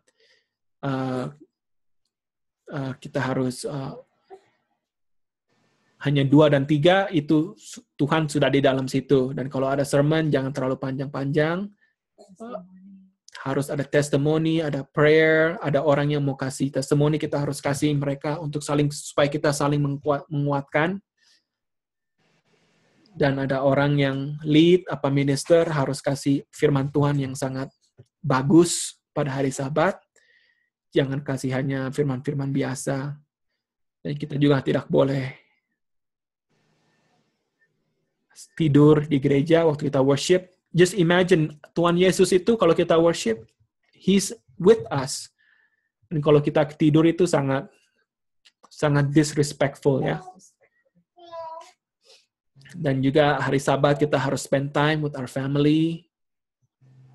S2: kita harus hanya 2 dan 3, itu Tuhan sudah di dalam situ. Dan kalau ada sermon jangan terlalu panjang-panjang. Harus ada testimoni, ada prayer, ada orang yang mau kasih testimoni, kita harus kasih mereka untuk supaya kita saling menguatkan. Dan ada orang yang lead, minister, harus kasih firman Tuhan yang sangat bagus pada hari Sabat. Jangan kasih hanya firman-firman biasa. Dan kita juga tidak boleh tidur di gereja waktu kita worship. Just imagine, Tuhan Yesus itu kalau kita worship, He's with us. Dan kalau kita tidur itu sangat disrespectful ya. Dan juga hari Sabat kita harus spend time with our family,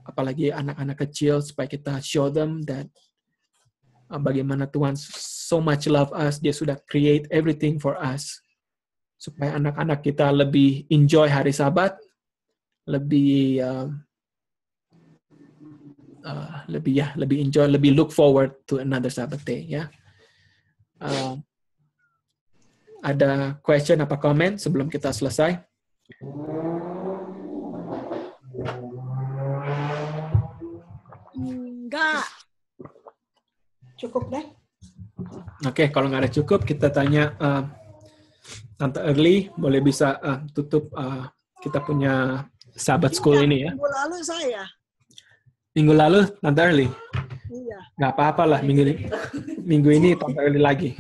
S2: apalagi anak-anak kecil, supaya kita show them that bagaimana Tuhan so much love us, Dia sudah create everything for us, supaya anak-anak kita lebih enjoy hari Sabat, lebih enjoy, lebih look forward to another Sabbath day ya. Ada question apa comment sebelum kita selesai?
S4: Enggak. Cukup deh.
S2: Oke, kalau nggak ada cukup, kita tanya Tante Early, boleh bisa tutup kita punya Sabbath School ini ya.
S1: Minggu lalu saya.
S2: Minggu lalu Tante Early.
S1: Iya.
S2: Nggak apa-apa lah, minggu ini Tante Early lagi.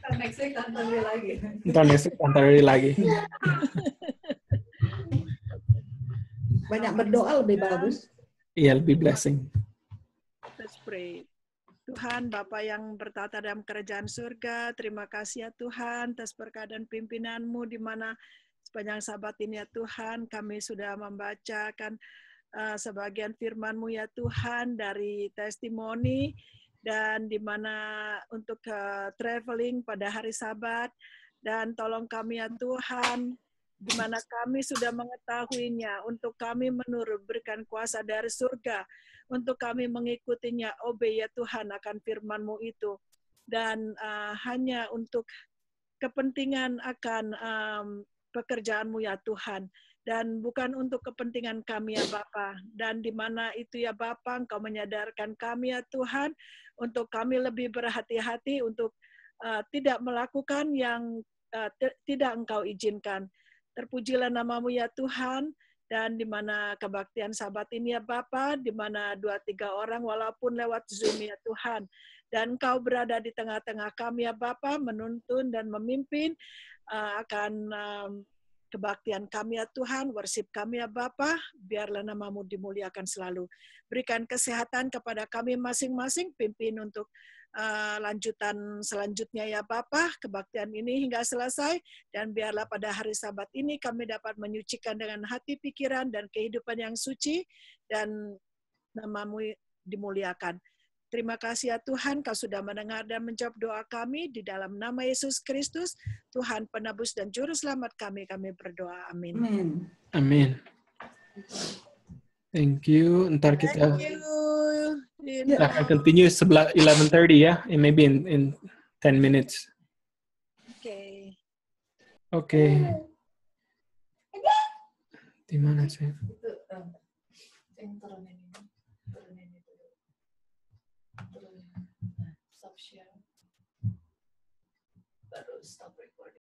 S3: Next week Tante Early lagi.
S2: Ntar next week Tante Early lagi.
S4: Banyak berdoa lebih bagus.
S2: Iya, lebih blessing.
S1: Let's pray. Tuhan, Bapa yang bertata dalam kerajaan surga, terima kasih ya Tuhan atas berkat dan pimpinan-Mu di mana sepanjang Sabat ini ya Tuhan, kami sudah membacakan sebagian firman-Mu ya Tuhan dari testimoni, dan di mana untuk traveling pada hari Sabat, dan tolong kami ya Tuhan, di mana kami sudah mengetahuinya, untuk kami menurut berikan kuasa dari surga, untuk kami mengikutinya, obey ya Tuhan akan firman-Mu itu, dan hanya untuk kepentingan akan pekerjaan-Mu ya Tuhan, dan bukan untuk kepentingan kami ya Bapa, dan di mana itu ya Bapa, Engkau menyadarkan kami ya Tuhan, untuk kami lebih berhati-hati untuk tidak melakukan yang tidak Engkau izinkan. Terpujilah nama-Mu ya Tuhan, dan di mana kebaktian Sabat ini ya Bapa, di mana 2-3 orang walaupun lewat Zoom ya Tuhan, dan Engkau berada di tengah-tengah kami ya Bapa, menuntun dan memimpin akan kebaktian kami ya Tuhan, worship kami ya Bapa, biarlah nama-Mu dimuliakan selalu. Berikan kesehatan kepada kami masing-masing, pimpin untuk lanjutan selanjutnya ya Bapa, kebaktian ini hingga selesai, dan biarlah pada hari Sabat ini kami dapat menyucikan dengan hati, pikiran, dan kehidupan yang suci, dan nama-Mu dimuliakan. Terima kasih ya Tuhan, Kau sudah mendengar dan menjawab doa kami, di dalam nama Yesus Kristus, Tuhan penebus dan juru selamat kami berdoa. Amin.
S4: Amin.
S2: Amin. Thank you. Ntar kita akan continue sebelah 11:30 ya, maybe in 10 minutes.
S1: Oke.
S2: Oke. Di mana sih?
S3: Itu yang turunin ini. Stop share. Baru stop recording.